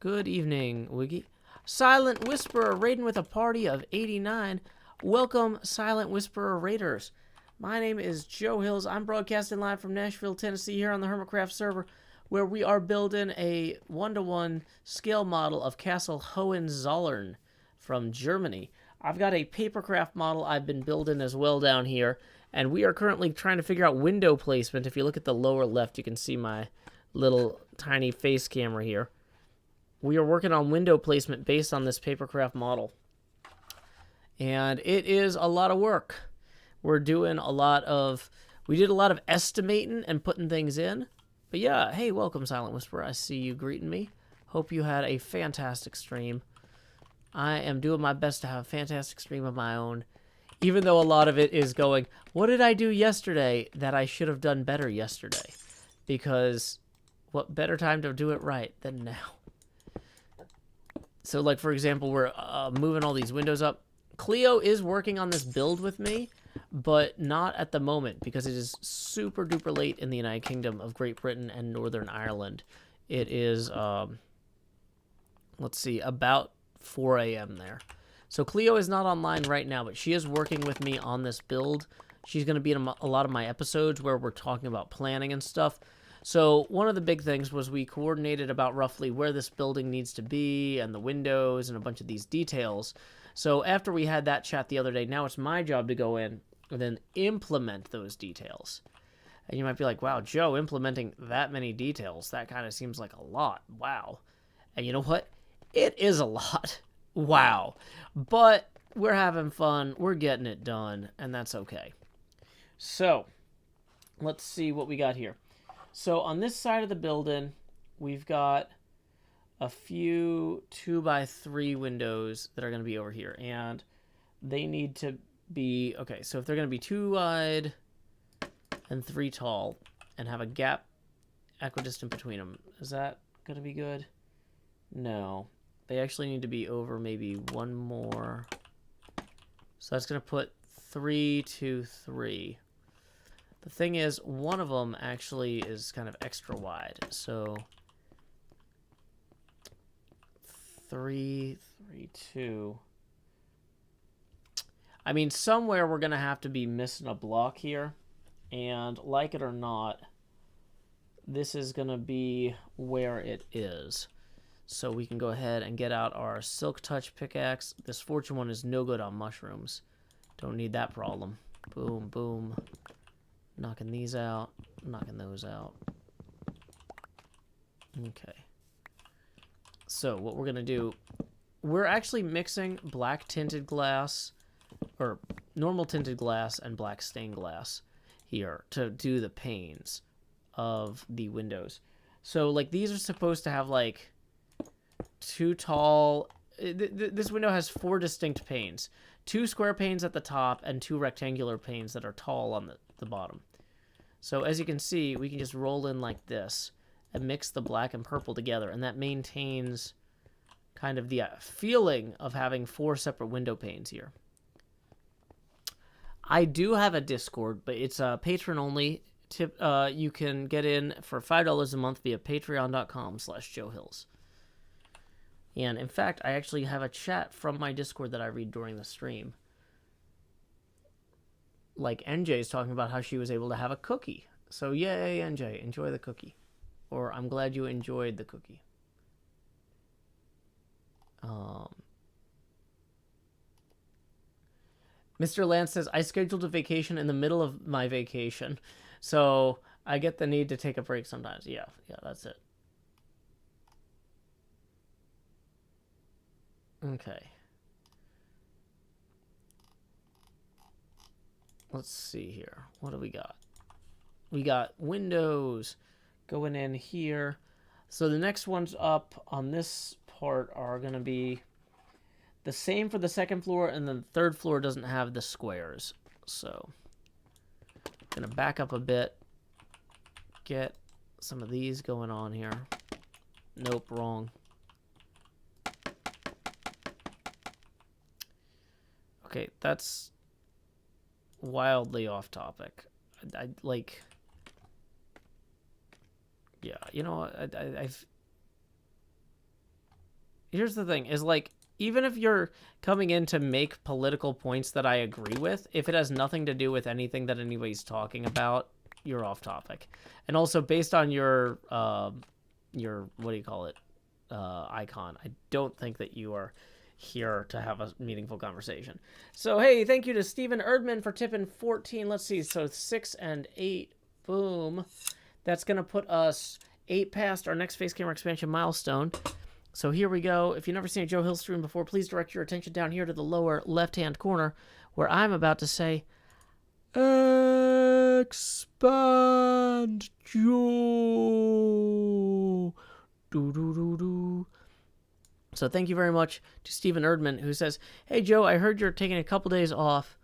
Good evening, Wiggy. Silent Whisperer raiding with a party of 89. Welcome, Silent Whisperer raiders. My name is Joe Hills. I'm broadcasting live from Nashville, Tennessee, here on the HermitCraft server, where we are building a 1-to-1 scale model of Castle Hohenzollern from Germany. I've got a papercraft model I've been building as well down here, and we are currently trying to figure out window placement. If you look at the lower left, you can see my little tiny face camera here. We are working on window placement based on this papercraft model. And it is a lot of work. We're doing we did a lot of estimating and putting things in. But yeah, hey, welcome, Silent Whisperer. I see you greeting me. Hope you had a fantastic stream. I am doing my best to have a fantastic stream of my own. Even though a lot of it is going, what did I do yesterday that I should have done better yesterday? Because what better time to do it right than now? So, like, for example, we're moving all these windows up. Cleo is working on this build with me, but not at the moment because it is super duper late in the United Kingdom of Great Britain and Northern Ireland. It is, let's see, about 4 a.m. there. So Cleo is not online right now, but she is working with me on this build. She's going to be in a lot of my episodes where we're talking about planning and stuff. So one of the big things was we coordinated about roughly where this building needs to be and the windows and a bunch of these details. So after we had that chat the other day, now it's my job to go in and then implement those details. And you might be like, wow, Joe, implementing that many details, that kind of seems like a lot. Wow. And you know what? It is a lot. Wow. But we're having fun. We're getting it done. And that's okay. So let's see what we got here. So on this side of the building, we've got a few 2x3 windows that are going to be over here. And they need to be, okay, so if they're going to be 2 wide and 3 tall and have a gap equidistant between them, is that going to be good? No. They actually need to be over maybe one more. So that's going to put 3, 2, 3. The thing is, one of them actually is kind of extra wide. So 3, 3, 2. I mean, somewhere we're going to have to be missing a block here. And like it or not, this is going to be where it is. So we can go ahead and get out our Silk Touch pickaxe. This Fortune one is no good on mushrooms. Don't need that problem. Boom, boom. Knocking these out. Knocking those out. Okay. So what we're going to do, we're actually mixing black tinted glass, or normal tinted glass and black stained glass here to do the panes of the windows. So like these are supposed to have like 2 tall, this window has 4 distinct panes. 2 square panes at the top and 2 rectangular panes that are tall on the bottom. So as you can see, we can just roll in like this and mix the black and purple together, and that maintains kind of the feeling of having 4 separate window panes here. I do have a Discord, but it's a patron only. You can get in for $5 a month via patreon.com/JoeHills. And in fact, I actually have a chat from my Discord that I read during the stream. Like NJ is talking about how she was able to have a cookie. So yay, NJ, enjoy the cookie. Or I'm glad you enjoyed the cookie. Mr. Lance says, I scheduled a vacation in the middle of my vacation. So I get the need to take a break sometimes. Yeah, that's it. Okay. Let's see here. What do we got? We got windows going in here. So the next ones up on this part are going to be the same for the second floor, and the third floor doesn't have the squares. So I'm going to back up a bit. Get some of these going on here. Nope, wrong. Okay, that's wildly off topic. I like... Yeah, you know, I've... Here's the thing, is like, even if you're coming in to make political points that I agree with, if it has nothing to do with anything that anybody's talking about, you're off topic. And also, based on your what do you call it, icon, I don't think that you are here to have a meaningful conversation. So, hey, thank you to Stephen Erdman for tipping 14. Let's see, so 6 and 8, boom. That's going to put us 8 past our next face camera expansion milestone. So here we go. If you've never seen a Joe Hill stream before, please direct your attention down here to the lower left-hand corner where I'm about to say, Expand Joe. Do. So thank you very much to Stephen Erdman, who says, hey, Joe, I heard you're taking a couple days off.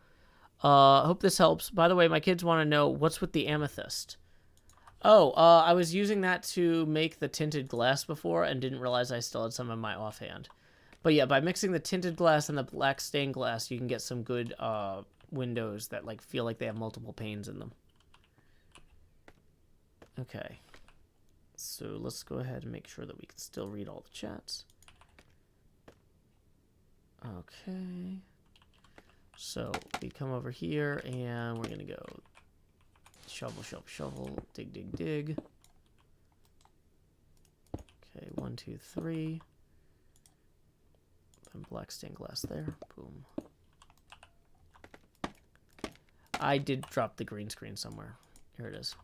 Hope this helps. By the way, my kids want to know, what's with the amethyst? Oh, I was using that to make the tinted glass before and didn't realize I still had some in my offhand. But yeah, by mixing the tinted glass and the black stained glass, you can get some good windows that like feel like they have multiple panes in them. Okay. So let's go ahead and make sure that we can still read all the chats. Okay. So we come over here and we're going to go shovel, shovel, shovel, dig, dig, dig. Okay, 1, 2, 3. And black stained glass there. Boom. I did drop the green screen somewhere. Here it is.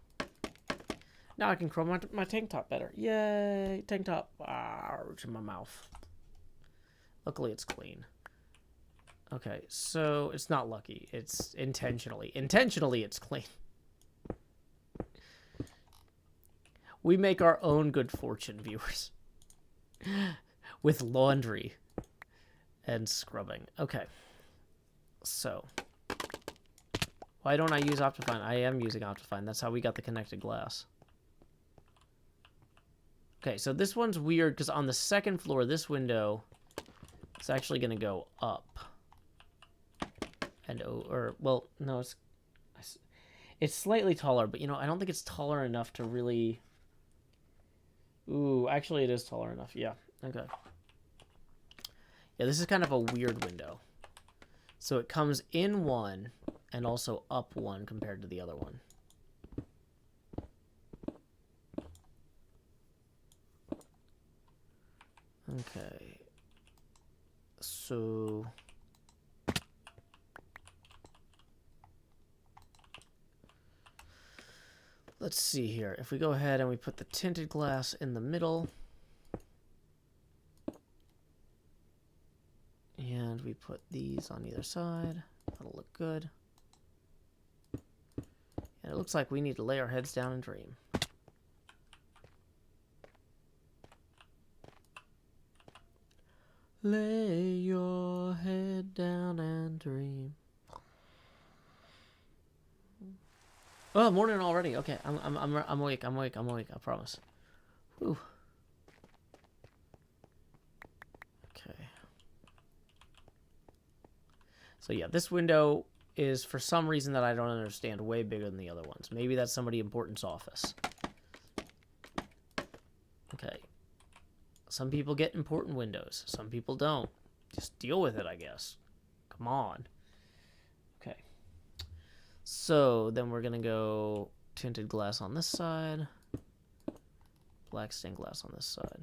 Now I can chrome my tank top better. Yay! Tank top. Ouch, in my mouth. Luckily, it's clean. Okay, so it's not lucky. It's intentionally. Intentionally, it's clean. We make our own good fortune, viewers. With laundry and scrubbing. Okay. So. Why don't I use Optifine? I am using Optifine. That's how we got the connected glass. Okay, so this one's weird because on the second floor, this window is actually going to go up. And, well, no, it's slightly taller, but, you know, I don't think it's taller enough to really... Ooh, actually it is taller enough. Yeah, okay. Yeah, this is kind of a weird window. So it comes in one and also up one compared to the other one. Okay. So... let's see here. If we go ahead and we put the tinted glass in the middle. And we put these on either side. That'll look good. And it looks like we need to lay our heads down and dream. Lay your head down and dream. Oh, morning already. Okay, I'm awake. I promise. Whew. Okay. So yeah, this window is for some reason that I don't understand way bigger than the other ones. Maybe that's somebody important's office. Okay. Some people get important windows. Some people don't. Just deal with it, I guess. Come on. Okay. So then we're going to go tinted glass on this side. Black stained glass on this side.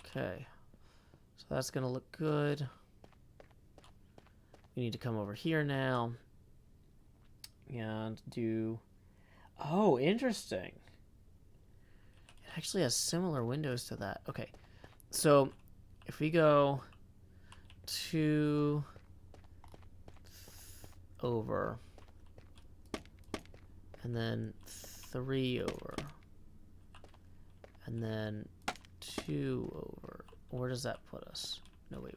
Okay. So that's going to look good. We need to come over here now. And do... Oh, interesting. It actually has similar windows to that. Okay. So if we go 2 over and then 3 over and then 2 over, where does that put us? No, wait.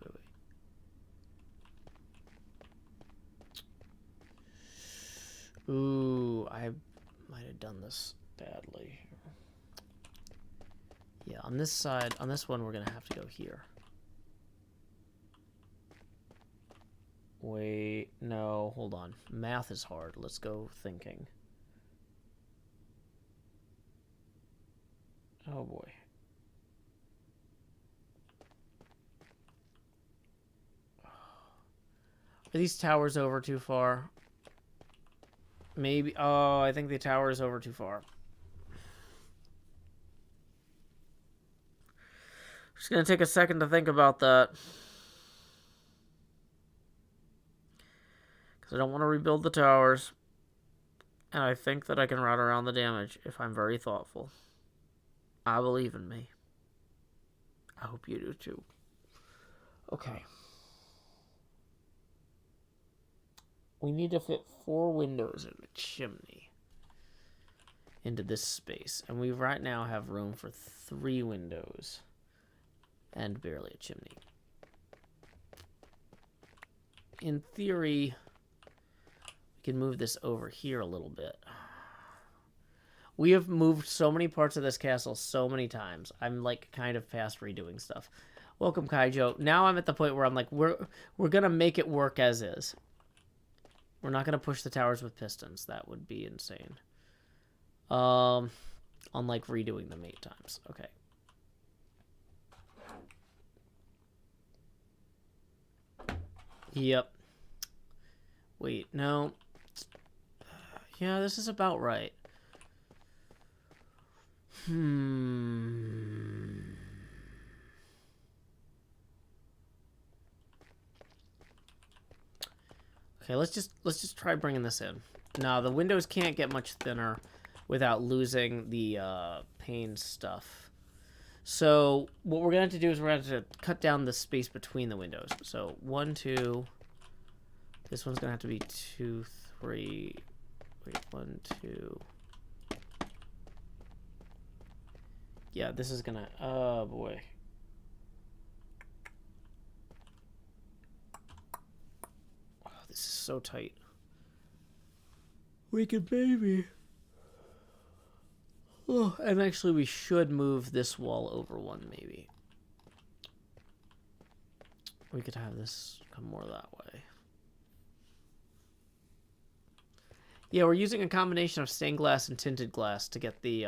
Ooh, I might have done this badly. Yeah, on this side, on this one, we're gonna have to go here. Wait, no, hold on. Math is hard. Let's go thinking. Oh boy. Are these towers over too far? Maybe. Oh, I think the tower is over too far. Just gonna take a second to think about that. Because I don't want to rebuild the towers. And I think that I can route around the damage if I'm very thoughtful. I believe in me. I hope you do too. Okay. We need to fit 4 windows in a chimney into this space. And we right now have room for 3 windows and barely a chimney. In theory, we can move this over here a little bit. We have moved so many parts of this castle so many times. I'm like kind of past redoing stuff. Welcome, Kaijo. Now I'm at the point where I'm like, we're gonna make it work as is. We're not gonna push the towers with pistons. That would be insane. Unlike redoing them 8 times. Okay. Yep. Wait, no. Yeah, this is about right. Okay, let's just try bringing this in. Now, the windows can't get much thinner without losing the pane stuff. So, what we're going to have to do is we're going to have to cut down the space between the windows. So, 1, 2. This one's going to have to be 2, 3. Wait, 1, 2. Yeah, this is going to... Oh, boy. Oh, this is so tight. Wicked baby. Oh, and actually we should move this wall over 1, maybe. We could have this come more that way. Yeah, we're using a combination of stained glass and tinted glass to get the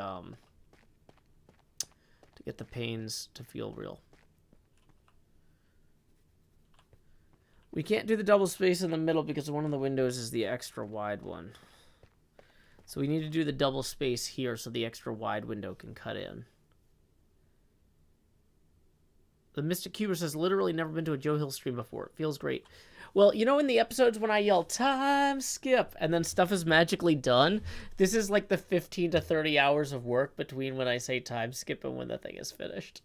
panes to feel real. We can't do the double space in the middle because one of the windows is the extra wide one. So we need to do the double space here so the extra wide window can cut in. The Mystic Cuber says, literally never been to a Joe Hill stream before. It feels great. Well, you know in the episodes when I yell, time skip, and then stuff is magically done? This is like the 15 to 30 hours of work between when I say time skip and when the thing is finished.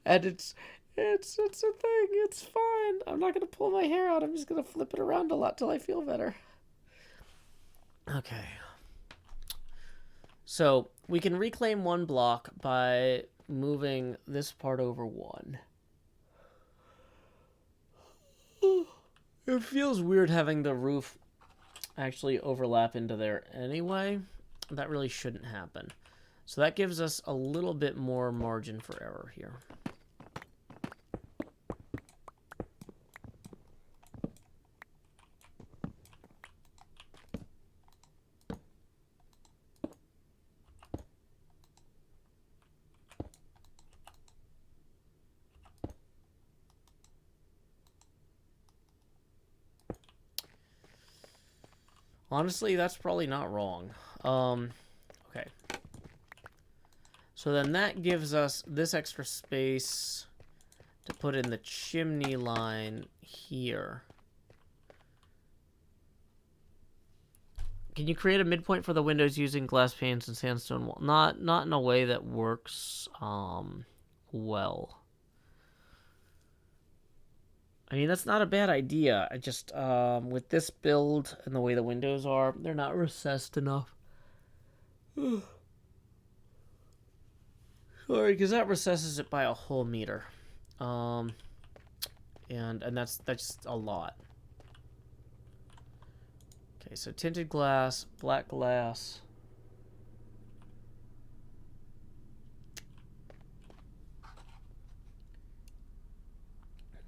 And it's a thing. It's fine. I'm not going to pull my hair out. I'm just going to flip it around a lot till I feel better. Okay. So we can reclaim 1 block by moving this part over 1. It feels weird having the roof actually overlap into there anyway. That really shouldn't happen. So that gives us a little bit more margin for error here. Honestly, that's probably not wrong. Okay. So then that gives us this extra space to put in the chimney line here. Can you create a midpoint for the windows using glass panes and sandstone wall? Not in a way that works well. I mean, that's not a bad idea. I just, with this build and the way the windows are, they're not recessed enough. Sorry, because that recesses it by a whole meter. And that's just a lot. Okay, so tinted glass, black glass.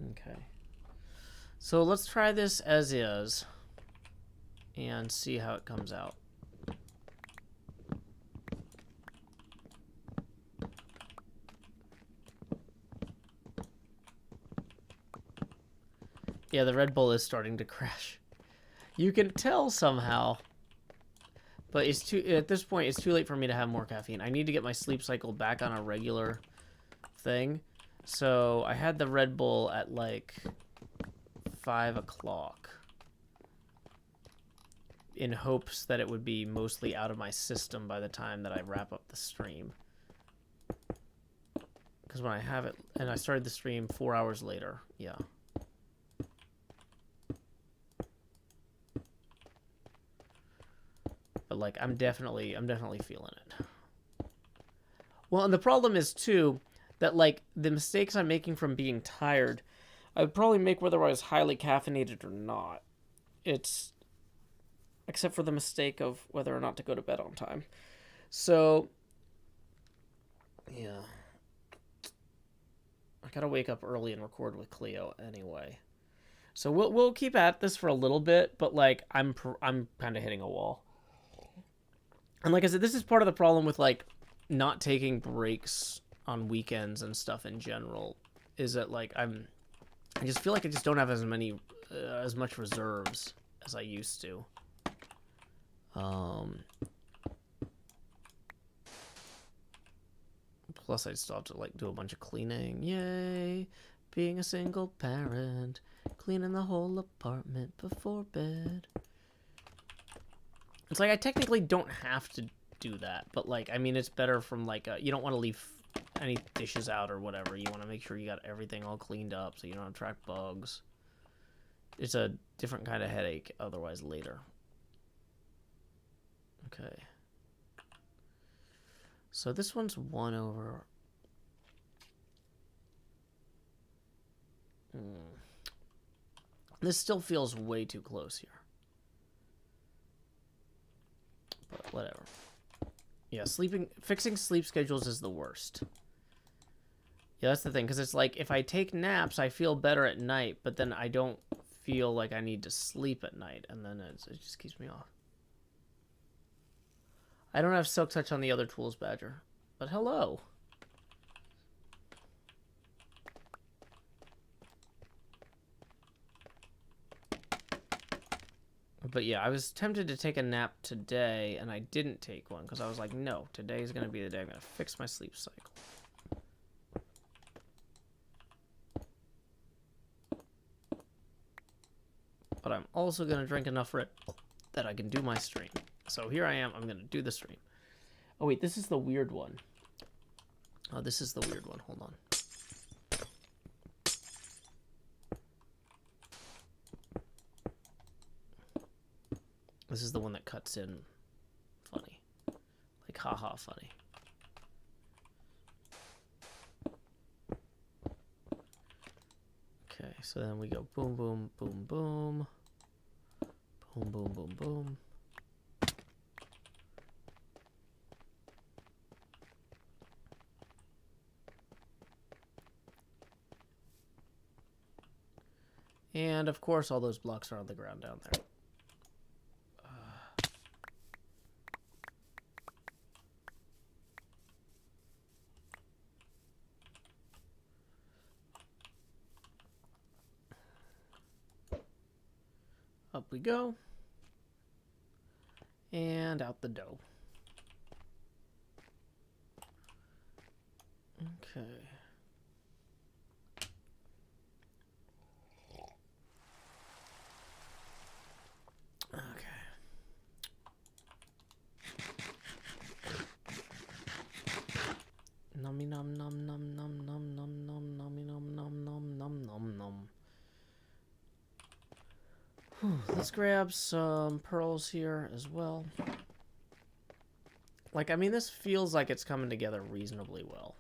Okay. So let's try this as is and see how it comes out. Yeah, the Red Bull is starting to crash. You can tell somehow. But it's too at this point it's too late for me to have more caffeine. I need to get my sleep cycle back on a regular thing. So I had the Red Bull at like 5 o'clock in hopes that it would be mostly out of my system by the time that I wrap up the stream. Because when I have it, and I started the stream 4 hours later, yeah. But like, I'm definitely feeling it. Well, and the problem is too, that like, the mistakes I'm making from being tired, I would probably make whether I was highly caffeinated or not. It's, except for the mistake of whether or not to go to bed on time. So, yeah. I gotta wake up early and record with Cleo anyway. So we'll keep at this for a little bit, but like I'm kind of hitting a wall. And like I said, this is part of the problem with like not taking breaks on weekends and stuff in general. Is that like I just feel like I just don't have as much reserves as I used to. Plus, I still have to like do a bunch of cleaning. Yay, being a single parent, cleaning the whole apartment before bed. It's like I technically don't have to do that, but like I mean, it's better from like you don't want to leave any dishes out or whatever. You want to make sure you got everything all cleaned up so you don't attract bugs. It's a different kind of headache otherwise later. Okay. So this one's 1 over. This still feels way too close here. But whatever. Yeah, fixing sleep schedules is the worst. Yeah, that's the thing, because it's like if I take naps, I feel better at night, but then I don't feel like I need to sleep at night, and then it just keeps me off. I don't have Silk Touch on the other tools, Badger. But hello. But yeah, I was tempted to take a nap today, and I didn't take one, because I was like, no, today is going to be the day I'm going to fix my sleep cycle. But I'm also going to drink enough Red that I can do my stream. So here I am. I'm going to do the stream. Oh, wait. This is the weird one. Oh, this is the weird one. Hold on. This is the one that cuts in funny. Like, haha funny. Okay, so then we go boom, boom, boom, boom. Boom, boom, boom, boom. And, of course, all those blocks are on the ground down there. Up we go. And out the dough. Okay. Okay. Nummy num num num num num num num nummy num num num num num num. Let's grab some pearls here as well. Like, I mean, this feels like it's coming together reasonably well.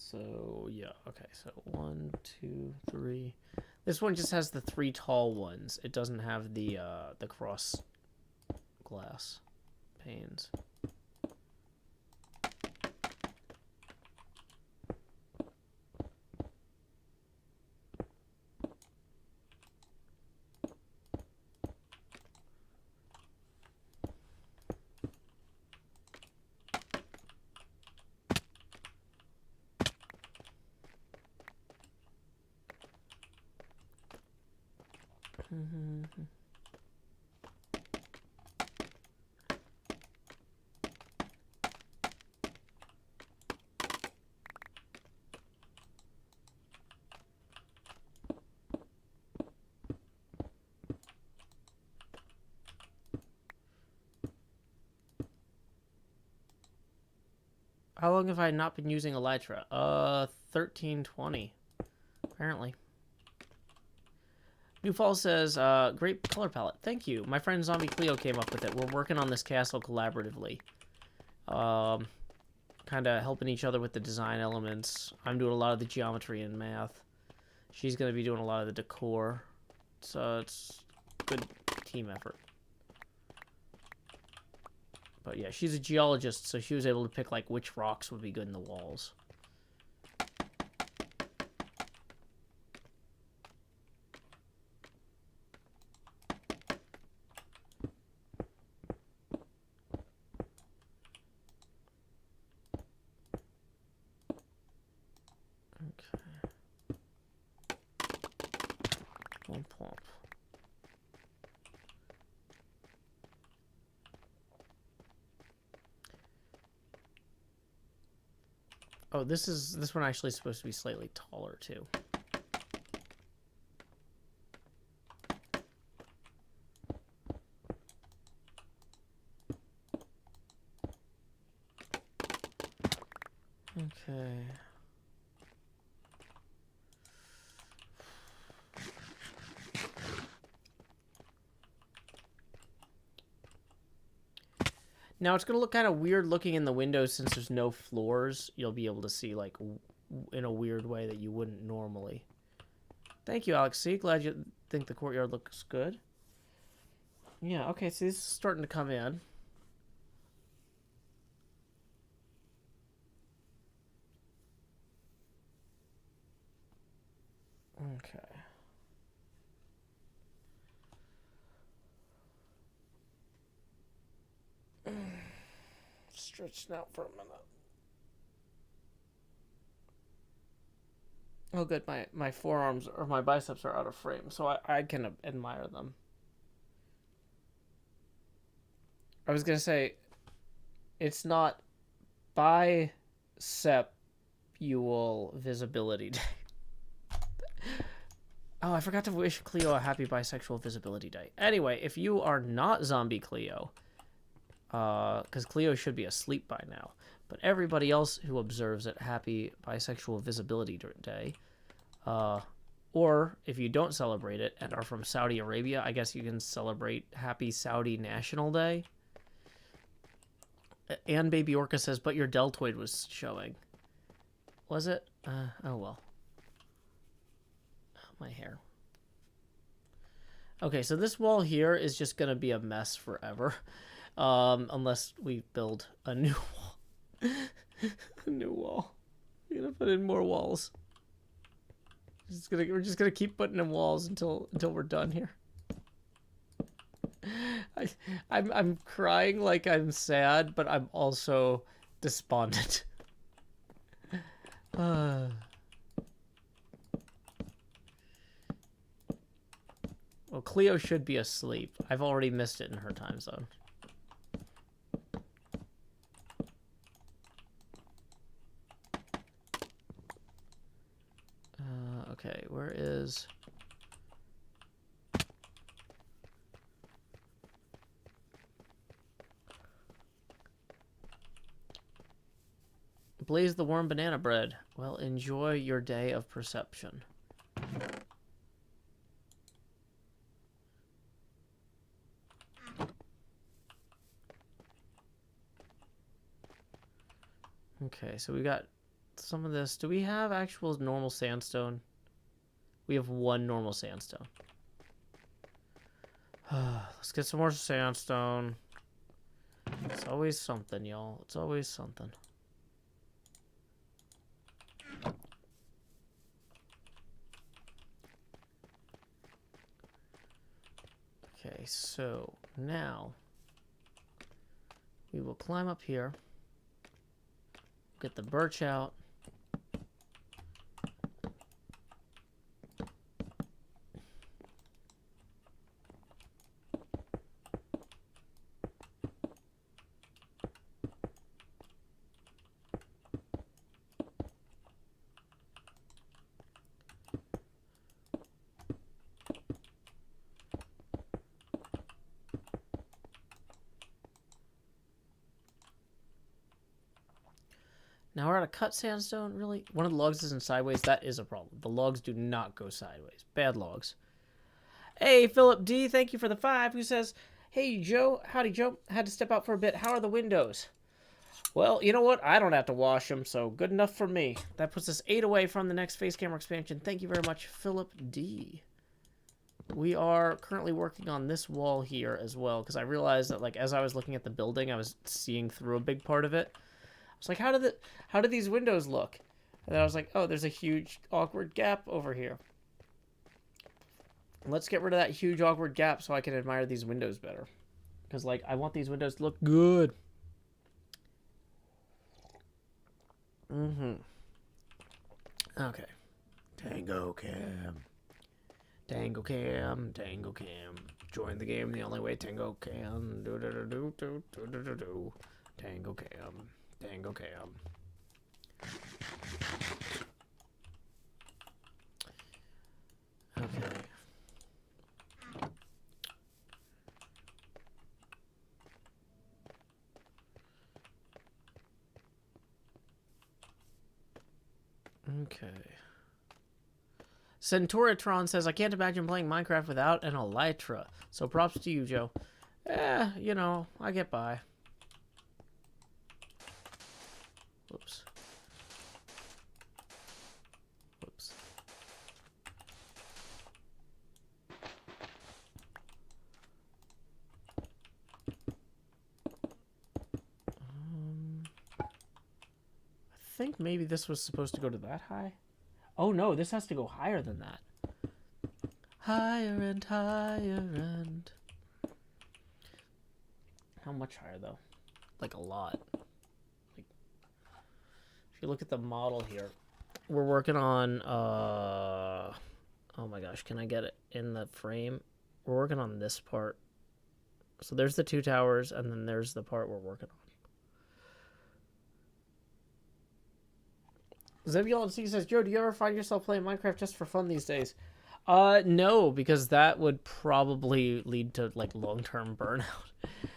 So, yeah, okay, so 1, 2, 3. This one just has the 3 tall ones. It doesn't have the cross glass panes. How long have I not been using Elytra? 1320, apparently. New Fall says, great color palette. Thank you. My friend Zombie Cleo came up with it. We're working on this castle collaboratively. Kind of helping each other with the design elements. I'm doing a lot of the geometry and math. She's going to be doing a lot of the decor. So it's a good team effort. But yeah, she's a geologist, so she was able to pick like which rocks would be good in the walls. Plump. Oh, this one actually is supposed to be slightly taller too. Okay. Now it's going to look kind of weird looking in the windows since there's no floors. You'll be able to see like in a weird way that you wouldn't normally. Thank you, Alex C. Glad you think the courtyard looks good. Yeah, okay, so this is starting to come in. Okay. Stretching out for a minute. Oh, good. My forearms or my biceps are out of frame, so I can admire them. I was gonna say, it's not bisepual visibility day. Oh, I forgot to wish Cleo a happy bisexual visibility day. Anyway, if you are not Zombie Cleo, because Cleo should be asleep by now, but everybody else who observes it, happy bisexual visibility day. Or if you don't celebrate it and are from Saudi Arabia, I guess you can celebrate Happy Saudi National Day. And Baby Orca says, but your deltoid was showing. Was it? Oh well. My hair. Okay, so this wall here is just going to be a mess forever. Unless we build a new wall. A new wall. We're going to put in more walls. We're just gonna keep putting in walls until we're done here. I'm crying like I'm sad, but I'm also despondent. Well, Cleo should be asleep. I've already missed it in her time zone. Okay, where is... Blaze the warm banana bread. Well, enjoy your day of perception. Okay, so we got some of this. Do we have actual normal sandstone? We have 1 normal sandstone. Let's get some more sandstone. It's always something, y'all. It's always something. Okay, so now we will climb up here, get the birch out. Now we're at a cut sandstone, really? One of the logs isn't sideways. That is a problem. The logs do not go sideways. Bad logs. Hey, Philip D, thank you for the 5, who says, hey, Joe. Howdy, Joe. Had to step out for a bit. How are the windows? Well, you know what? I don't have to wash them, so good enough for me. That puts us 8 away from the next face camera expansion. Thank you very much, Philip D. We are currently working on this wall here as well, because I realized that, like, as I was looking at the building, I was seeing through a big part of it. It's like, how do these windows look? And then I was like, oh, there's a huge awkward gap over here. Let's get rid of that huge awkward gap so I can admire these windows better. Because, like, I want these windows to look good. Okay. Tango Cam. Tango Cam. Tango Cam. Join the game the only way Tango can. Do. Tango Cam. Tango Cam. Okay. Okay. Centauratron says, I can't imagine playing Minecraft without an elytra. So props to you, Joe. You know, I get by. Whoops. Whoops. I think maybe this was supposed to go to that high. Oh no, this has to go higher than that. Higher and higher and... How much higher though? Like a lot. Like, if you look at the model here, we're working on oh my gosh, can I get it in the frame? We're working on this part. So there's the 2 towers, and then there's the part we're working on. Zebulon C says, Joe, do you ever find yourself playing Minecraft just for fun these days? No, because that would probably lead to, like, long-term burnout.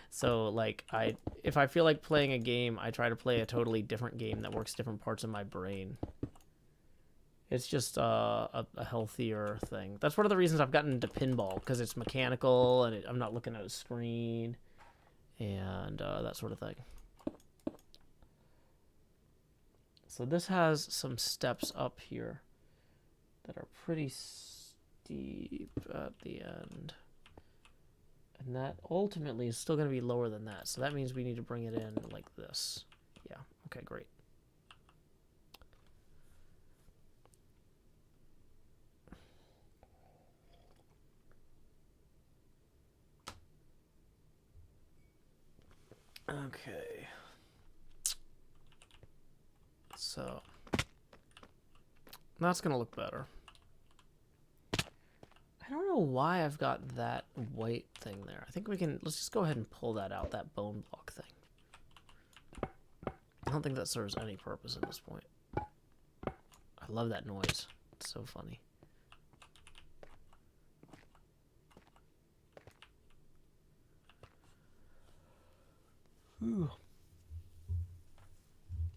So, like, if I feel like playing a game, I try to play a totally different game that works different parts of my brain. It's just a healthier thing. That's one of the reasons I've gotten into pinball, because it's mechanical, and I'm not looking at a screen, and that sort of thing. So this has some steps up here that are pretty steep at the end. And that ultimately is still going to be lower than that. So that means we need to bring it in like this. Yeah, okay, great. Okay. So that's gonna look better. I don't know why I've got that white thing there. I think we can, let's just go ahead and pull that out, that bone block thing. I don't think that serves any purpose at this point. I love that noise. It's so funny. Ooh.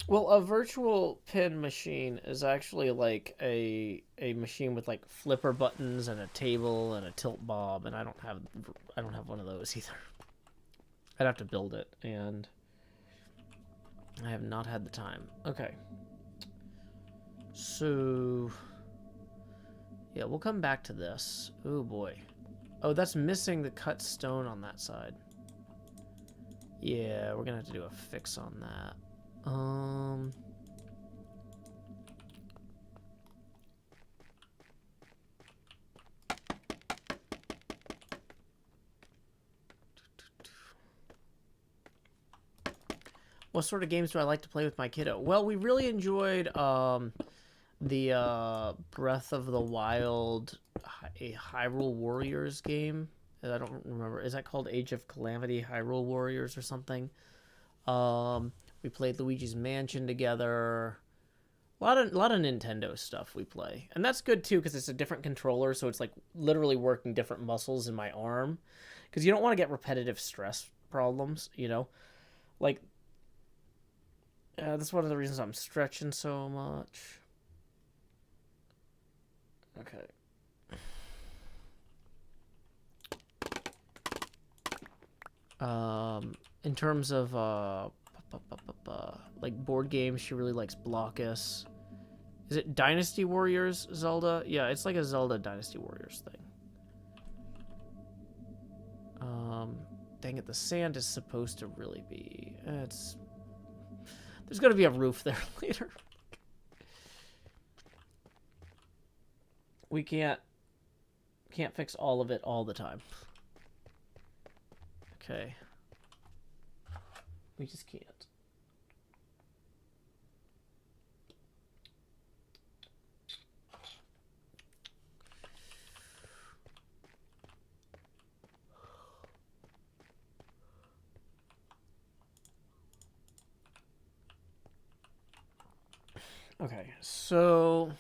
Well, a virtual pin machine is actually like a machine with like flipper buttons and a table and a tilt bob, and I don't have one of those either. I'd have to build it, and I have not had the time. Okay. So, yeah, we'll come back to this. Oh boy. Oh, that's missing the cut stone on that side. Yeah, we're gonna have to do a fix on that. What sort of games do I like to play with my kiddo? Well, we really enjoyed the Breath of the Wild, a Hyrule Warriors game. I don't remember. Is that called Age of Calamity Hyrule Warriors or something? We played Luigi's Mansion together. A lot of Nintendo stuff we play, and that's good too because it's a different controller, so it's like literally working different muscles in my arm. Because you don't want to get repetitive stress problems, you know, like. That's one of the reasons I'm stretching so much. Okay. In terms of like board games, she really likes Blockus. Is it Dynasty Warriors Zelda? Yeah, it's like a Zelda Dynasty Warriors thing. Dang it, the sand is supposed to really be. There's gonna be a roof there later. We can't fix all of it all the time. Okay. We just can't. Okay, so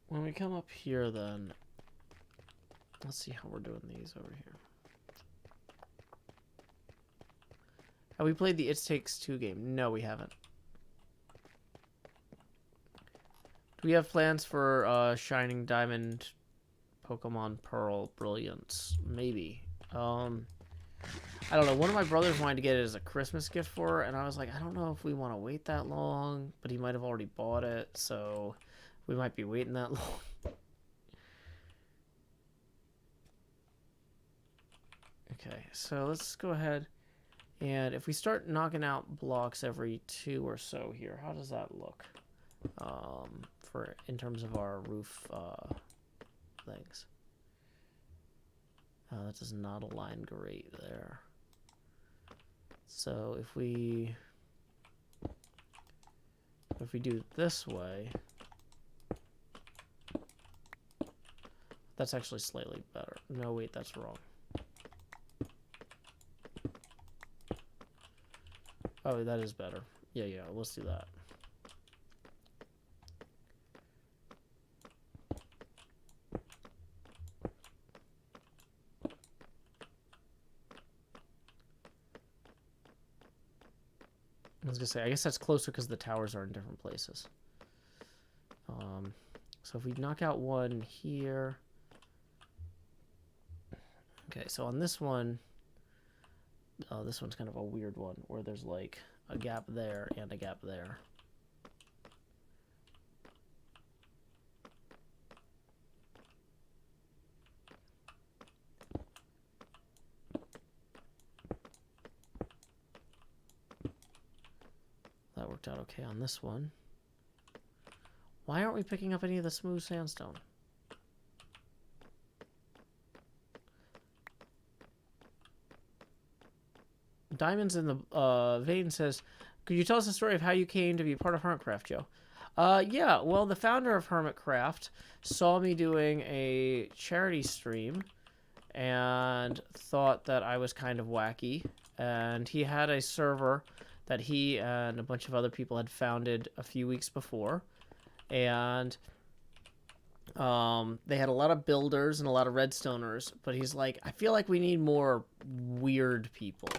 when we come up here then, let's see how we're doing these over here. Have we played the It Takes Two game? No, we haven't. Do we have plans for Shining Diamond, Pokemon Pearl Brilliance? Maybe. I don't know. One of my brothers wanted to get it as a Christmas gift for her, and I was like, I don't know if we want to wait that long, but he might have already bought it, so we might be waiting that long. Okay, so let's go ahead, and if we start knocking out blocks every 2 or so here, how does that look? For in terms of our roof things. That does not align great there. So if we do it this way, that's actually slightly better. No, wait, that's wrong. Oh, that is better. Yeah, let's do that. I was gonna say, I guess that's closer because the towers are in different places. So if we knock out one here. Okay, so on this one, this one's kind of a weird one where there's like a gap there and a gap there. That worked out okay on this one. Why aren't we picking up any of the smooth sandstone? Diamonds in the Vein says, could you tell us the story of how you came to be part of HermitCraft, Joe? Yeah, well, the founder of HermitCraft saw me doing a charity stream and thought that I was kind of wacky. And he had a server that he and a bunch of other people had founded a few weeks before. And they had a lot of builders and a lot of redstoners. But he's like, I feel like we need more weird people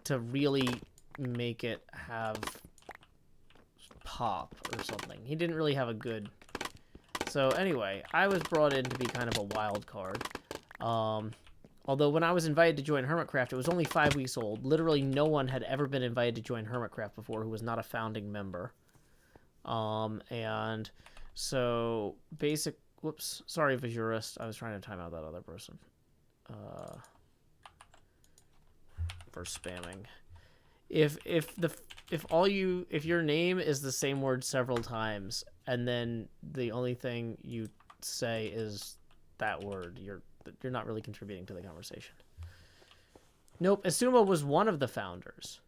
to really make it have pop or something. He didn't really have a good... So anyway, I was brought in to be kind of a wild card. Although when I was invited to join HermitCraft, it was only 5 weeks old. Literally no one had ever been invited to join HermitCraft before who was not a founding member. And so whoops, sorry, Visuurist. I was trying to time out that other person. For spamming. If your name is the same word several times, and then the only thing you say is that word, you're not really contributing to the conversation. Nope, Asuma was one of the founders,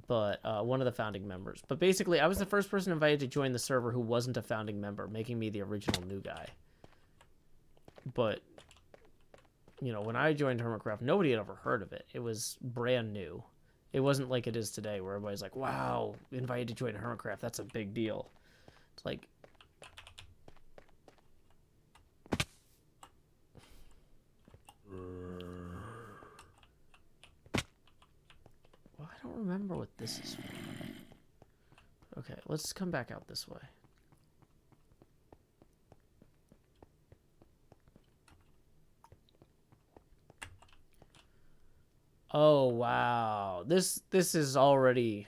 but one of the founding members. But basically, I was the first person invited to join the server who wasn't a founding member, making me the original new guy. But you know, when I joined HermitCraft, nobody had ever heard of it. It was brand new. It wasn't like it is today, where everybody's like, "Wow, invited to join HermitCraft, that's a big deal." It's like, well, I don't remember what this is for. Okay, let's come back out this way. Oh, wow. This is already...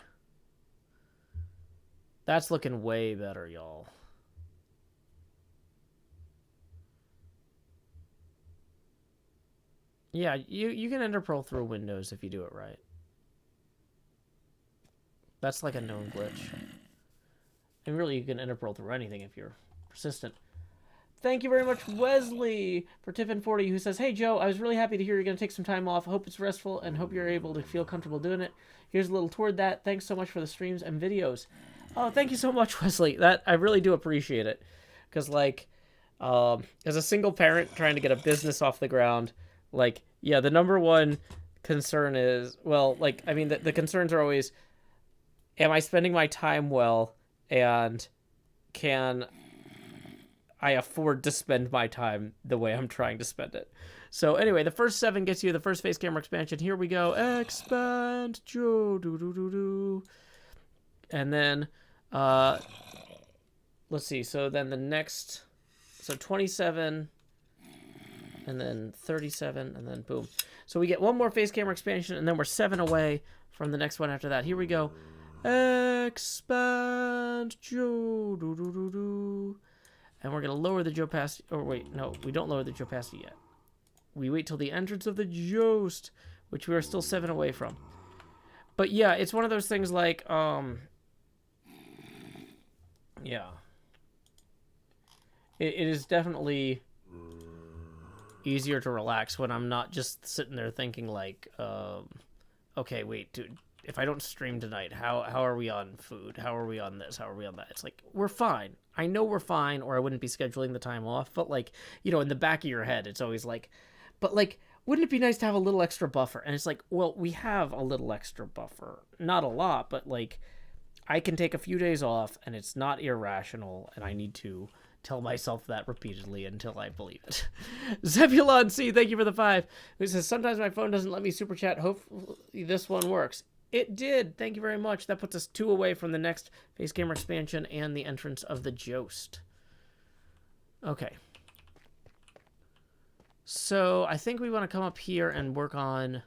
That's looking way better, y'all. Yeah, you can enter Pearl through Windows if you do it right. That's like a known glitch. And really, you can enter Pearl through anything if you're persistent. Thank you very much, Wesley, for Tiffin40, who says, "Hey, Joe, I was really happy to hear you're going to take some time off. Hope it's restful and hope you're able to feel comfortable doing it. Here's a little toward that. Thanks so much for the streams and videos." Oh, thank you so much, Wesley. That I really do appreciate it. Because, like, as a single parent trying to get a business off the ground, like, yeah, the number one concern is, well, like, I mean, the concerns are always, am I spending my time well, and can I afford to spend my time the way I'm trying to spend it? So anyway, the first 7 gets you the first face camera expansion. Here we go. Expand Joe. Do. And then, let's see. So then the next, so 27, and then 37, and then boom. So we get one more face camera expansion, and then we're 7 away from the next one after that. Here we go. Expand Joe. Do. And we're going to lower the opacity. Or wait, no, we don't lower the opacity yet. We wait till the entrance of the Jost, which we are still 7 away from. But yeah, it's one of those things like, yeah. It is definitely easier to relax when I'm not just sitting there thinking like, okay, wait, dude. If I don't stream tonight, how are we on food? How are we on this? How are we on that? It's like, we're fine. I know we're fine, or I wouldn't be scheduling the time off. But, like, you know, in the back of your head, it's always like, but, like, wouldn't it be nice to have a little extra buffer? And it's like, well, we have a little extra buffer. Not a lot, but, like, I can take a few days off, and it's not irrational, and I need to tell myself that repeatedly until I believe it. Zebulon C, thank you for the 5. Who says, sometimes my phone doesn't let me super chat. Hopefully this one works. It did. Thank you very much. That puts us 2 away from the next face camera expansion and the entrance of the Jost. Okay. So I think we want to come up here and work on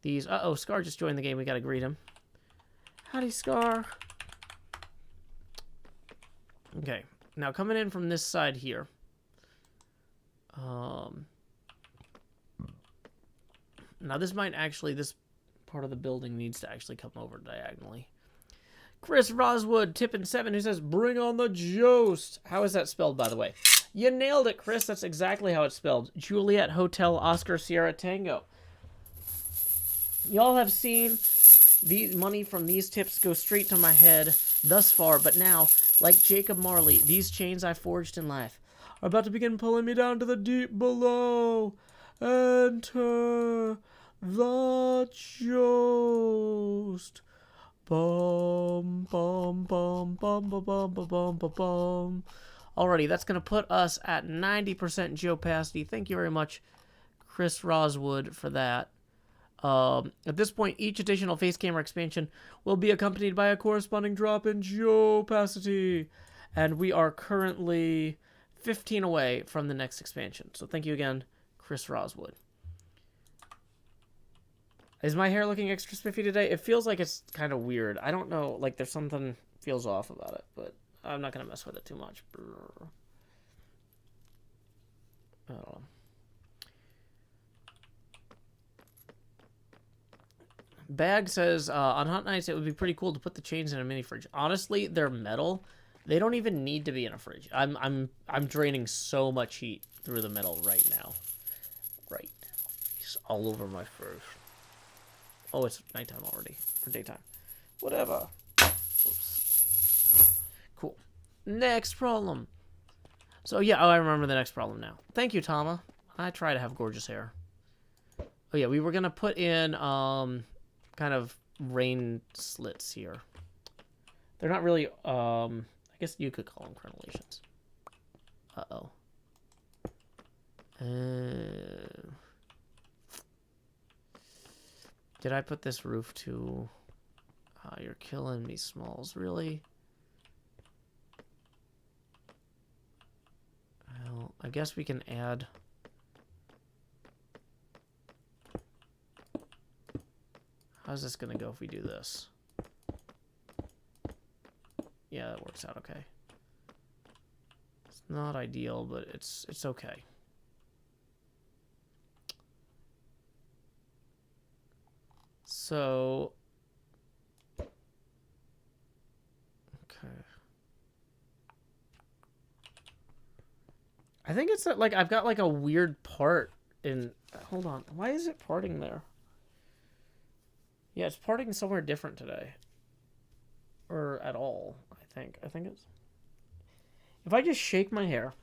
these. Uh-oh, Scar just joined the game. We got to greet him. Howdy, Scar. Okay. Now coming in from this side here. Now this might actually, this part of the building needs to actually come over diagonally. Chris Roswood, Tippin7, who says, bring on the Jost. How is that spelled, by the way? You nailed it, Chris. That's exactly how it's spelled. Juliet Hotel Oscar Sierra Tango. Y'all have seen the money from these tips go straight to my head thus far, but now, like Jacob Marley, these chains I forged in life are about to begin pulling me down to the deep below. Enter the Jost. Bum, bum, bum, bum, bum, bum, bum, bum, bum, bum. Alrighty, that's going to put us at 90% geopacity. Thank you very much, Chris Roswood, for that. At this point, each additional face camera expansion will be accompanied by a corresponding drop in geopacity. And we are currently 15 away from the next expansion. So thank you again, Chris Roswood. Is my hair looking extra spiffy today? It feels like it's kind of weird. I don't know. Like, there's something feels off about it, but I'm not going to mess with it too much. I don't know. Bag says, on hot nights, it would be pretty cool to put the chains in a mini fridge. Honestly, they're metal. They don't even need to be in a fridge. I'm draining so much heat through the metal right now. Right now. It's all over my fur. Oh, it's nighttime already. Or daytime. Whatever. Whoops. Cool. Next problem. So, yeah, oh, I remember the next problem now. Thank you, Tama. I try to have gorgeous hair. Oh, yeah, we were going to put in, kind of rain slits here. They're not really, I guess you could call them crenellations. Uh-oh. Did I put this roof to... you're killing me, Smalls. Really? Well, I guess we can add... How's this going to go if we do this? Yeah, that works out okay. It's not ideal, but it's okay. So... Okay. I think it's like I've got like a weird part in... Hold on. Why is it parting there? Yeah, it's parting somewhere different today. Or at all, I think. I think it's... If I just shake my hair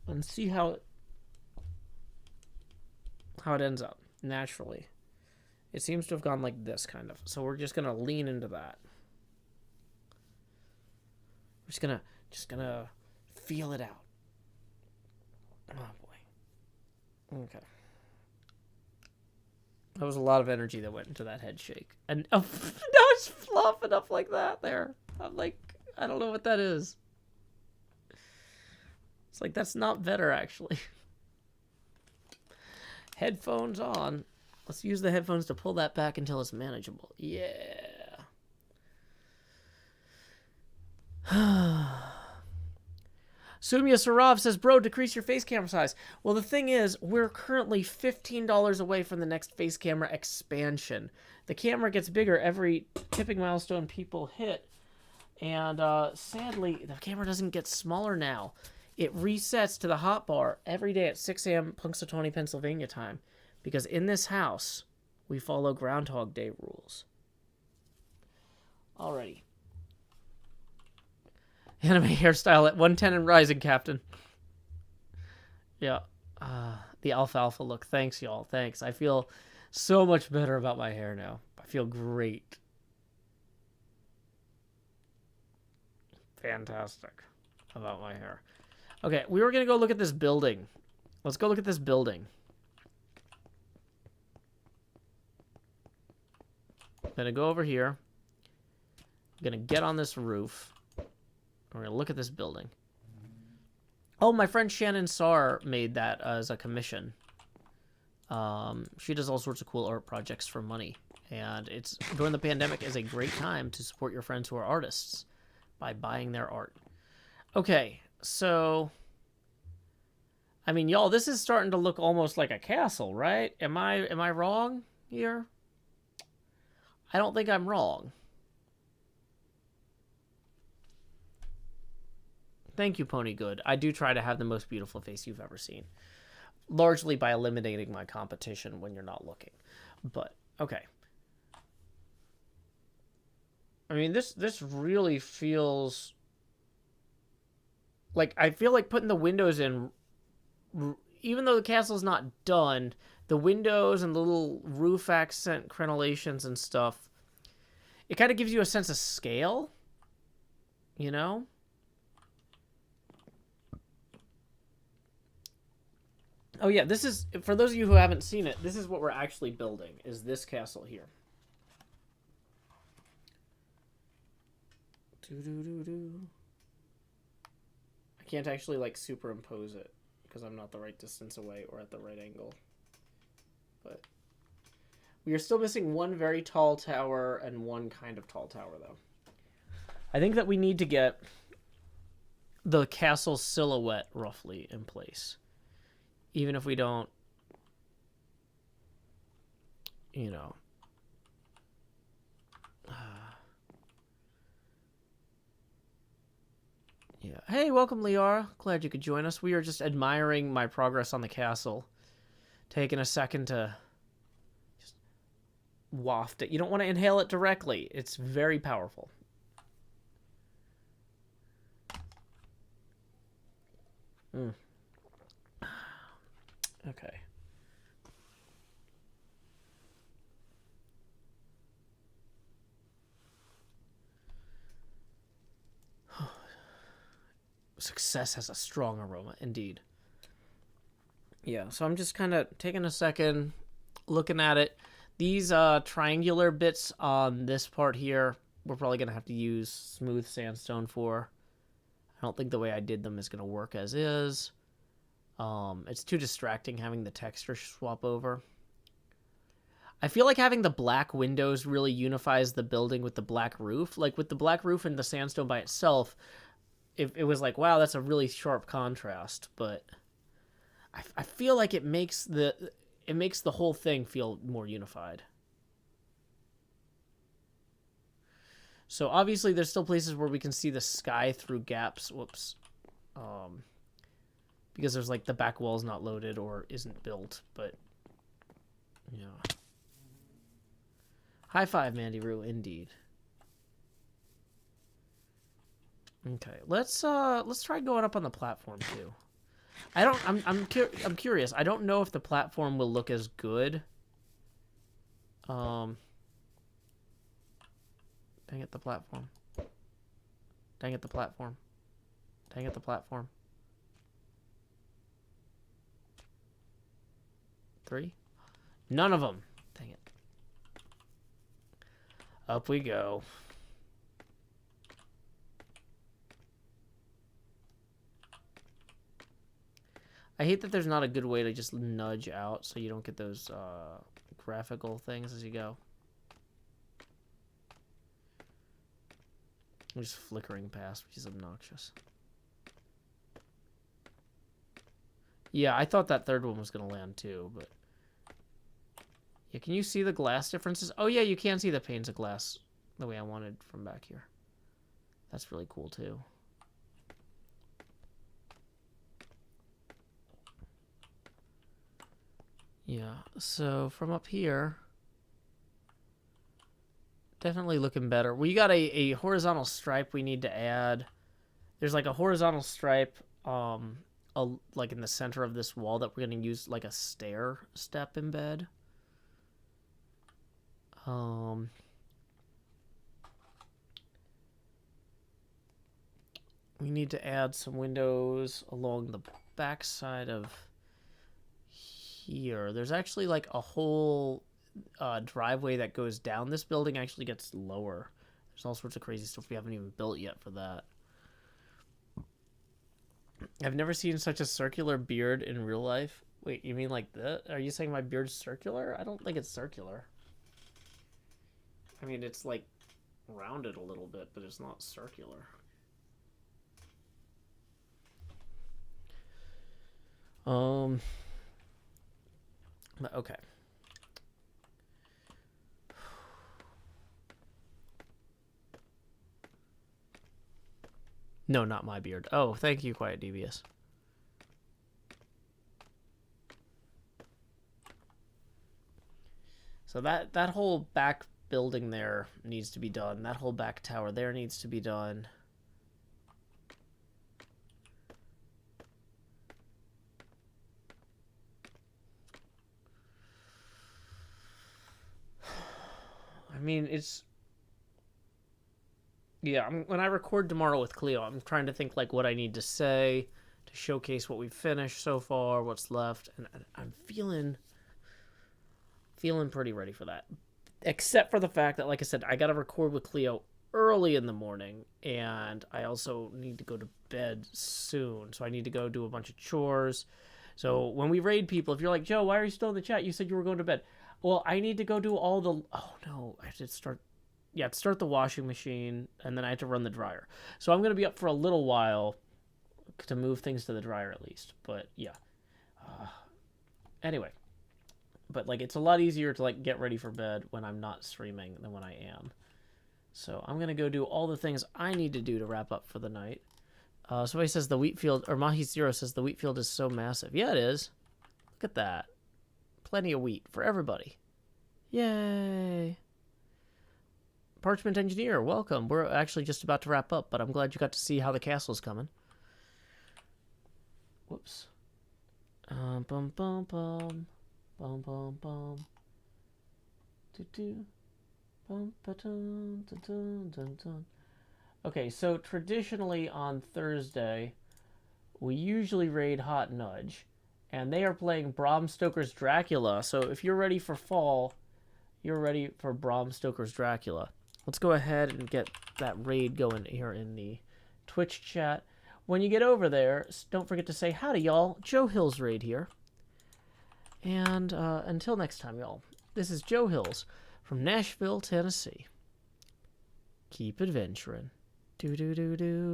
and see how it ends up naturally. It seems to have gone like this, kind of. So we're just going to lean into that. We're just gonna feel it out. Oh, boy. Okay. That was a lot of energy that went into that head shake. And now it's flopping up like that there. I'm like, I don't know what that is. It's like, that's not better, actually. Headphones on. Let's use the headphones to pull that back until it's manageable. Yeah. Sumya Sarav says, bro, decrease your face camera size. Well, the thing is, we're currently $15 away from the next face camera expansion. The camera gets bigger every tipping milestone people hit. And sadly, the camera doesn't get smaller now. It resets to the hotbar every day at 6 a.m. Punxsutawney, Pennsylvania time. Because in this house, we follow Groundhog Day rules. Alrighty. Anime hairstyle at 110 and rising, Captain. Yeah. The alfalfa look. Thanks, y'all. Thanks. I feel so much better about my hair now. I feel great. Fantastic about my hair. Okay, we were going to go look at this building. Let's go look at this building. I'm going to go over here. I'm going to get on this roof. We're going to look at this building. Oh, my friend Shannon Sarr made that as a commission. She does all sorts of cool art projects for money. And it's during the pandemic is a great time to support your friends who are artists by buying their art. Okay, so... I mean, y'all, this is starting to look almost like a castle, right? Am I wrong here? I don't think I'm wrong. Thank you, Pony Good. I do try to have the most beautiful face you've ever seen. Largely by eliminating my competition when you're not looking. But, okay. I mean, this really feels... Like, I feel like putting the windows in... Even though the castle's not done, the windows and the little roof accent crenellations and stuff, it kind of gives you a sense of scale. You know? Oh yeah, this is, for those of you who haven't seen it, this is what we're actually building, is this castle here. I can't actually, like, superimpose it, because I'm not the right distance away or at the right angle. But we are still missing one very tall tower and one kind of tall tower, though. I think that we need to get the castle silhouette roughly in place. Even if we don't, you know... Yeah. Hey, welcome, Liara. Glad you could join us. We are just admiring my progress on the castle. Taking a second to just waft it. You don't want to inhale it directly. It's very powerful. Okay. Success has a strong aroma, indeed. Yeah, so I'm just kind of taking a second, looking at it. These triangular bits on this part here, we're probably going to have to use smooth sandstone for. I don't think the way I did them is going to work as is. It's too distracting having the texture swap over. I feel like having the black windows really unifies the building with the black roof. Like with the black roof and the sandstone by itself, it was like, wow, that's a really sharp contrast. But I feel like it makes the whole thing feel more unified. So obviously there's still places where we can see the sky through gaps. Whoops. Because there's like the back wall's not loaded or isn't built, but yeah. High five, Mandy Roo, indeed. Okay, let's try going up on the platform too. I'm curious. I don't know if the platform will look as good. Dang it, the platform. Dang it, the platform. Dang it, the platform. 3? None of them. Dang it. Up we go. I hate that there's not a good way to just nudge out so you don't get those graphical things as you go. I'm just flickering past, which is obnoxious. Yeah, I thought that third one was going to land too, but... Yeah, can you see the glass differences? Oh yeah, you can see the panes of glass the way I wanted from back here. That's really cool too. Yeah, so from up here, definitely looking better. We got a horizontal stripe we need to add. There's like a horizontal stripe like in the center of this wall that we're going to use like a stair step embed. We need to add some windows along the back side of here. There's actually like a whole driveway that goes down. This building actually gets lower. There's all sorts of crazy stuff we haven't even built yet for that. I've never seen such a circular beard in real life. Wait, you mean like that? Are you saying my beard's circular? I don't think it's circular. I mean, it's like rounded a little bit, but it's not circular. Okay. No, not my beard. Oh, thank you, Quiet Devious. So that whole back building there needs to be done. That whole back tower there needs to be done. I mean, it's... Yeah, when I record tomorrow with Cleo, I'm trying to think like what I need to say to showcase what we've finished so far, what's left, and I'm feeling pretty ready for that. Except for the fact that, like I said, I got to record with Cleo early in the morning, and I also need to go to bed soon. So I need to go do a bunch of chores, So when we raid people, if you're like, Joe, why are you still in the chat? You said you were going to bed. Well, I need to go do all the... Oh, no. I have to start... Yeah, start the washing machine, and then I have to run the dryer. So I'm going to be up for a little while to move things to the dryer at least. But, yeah. Anyway. But, like, it's a lot easier to, like, get ready for bed when I'm not streaming than when I am. So I'm going to go do all the things I need to do to wrap up for the night. Somebody says the wheat field, or Mahi0 says the wheat field is so massive. Yeah, it is. Look at that. Plenty of wheat for everybody. Yay. Parchment Engineer, welcome. We're actually just about to wrap up, but I'm glad you got to see how the castle's coming. Whoops. Bum bum bum. Bum bum bum. Do-do. Bum ba-dun, dun, dun, dun. Okay, so traditionally on Thursday, we usually raid Hot Nudge, and they are playing Bram Stoker's Dracula. So if you're ready for fall, you're ready for Bram Stoker's Dracula. Let's go ahead and get that raid going here in the Twitch chat. When you get over there, don't forget to say howdy, y'all. Joe Hills raid here. And until next time, y'all, this is Joe Hills from Nashville, Tennessee. Keep adventuring. Do do do do.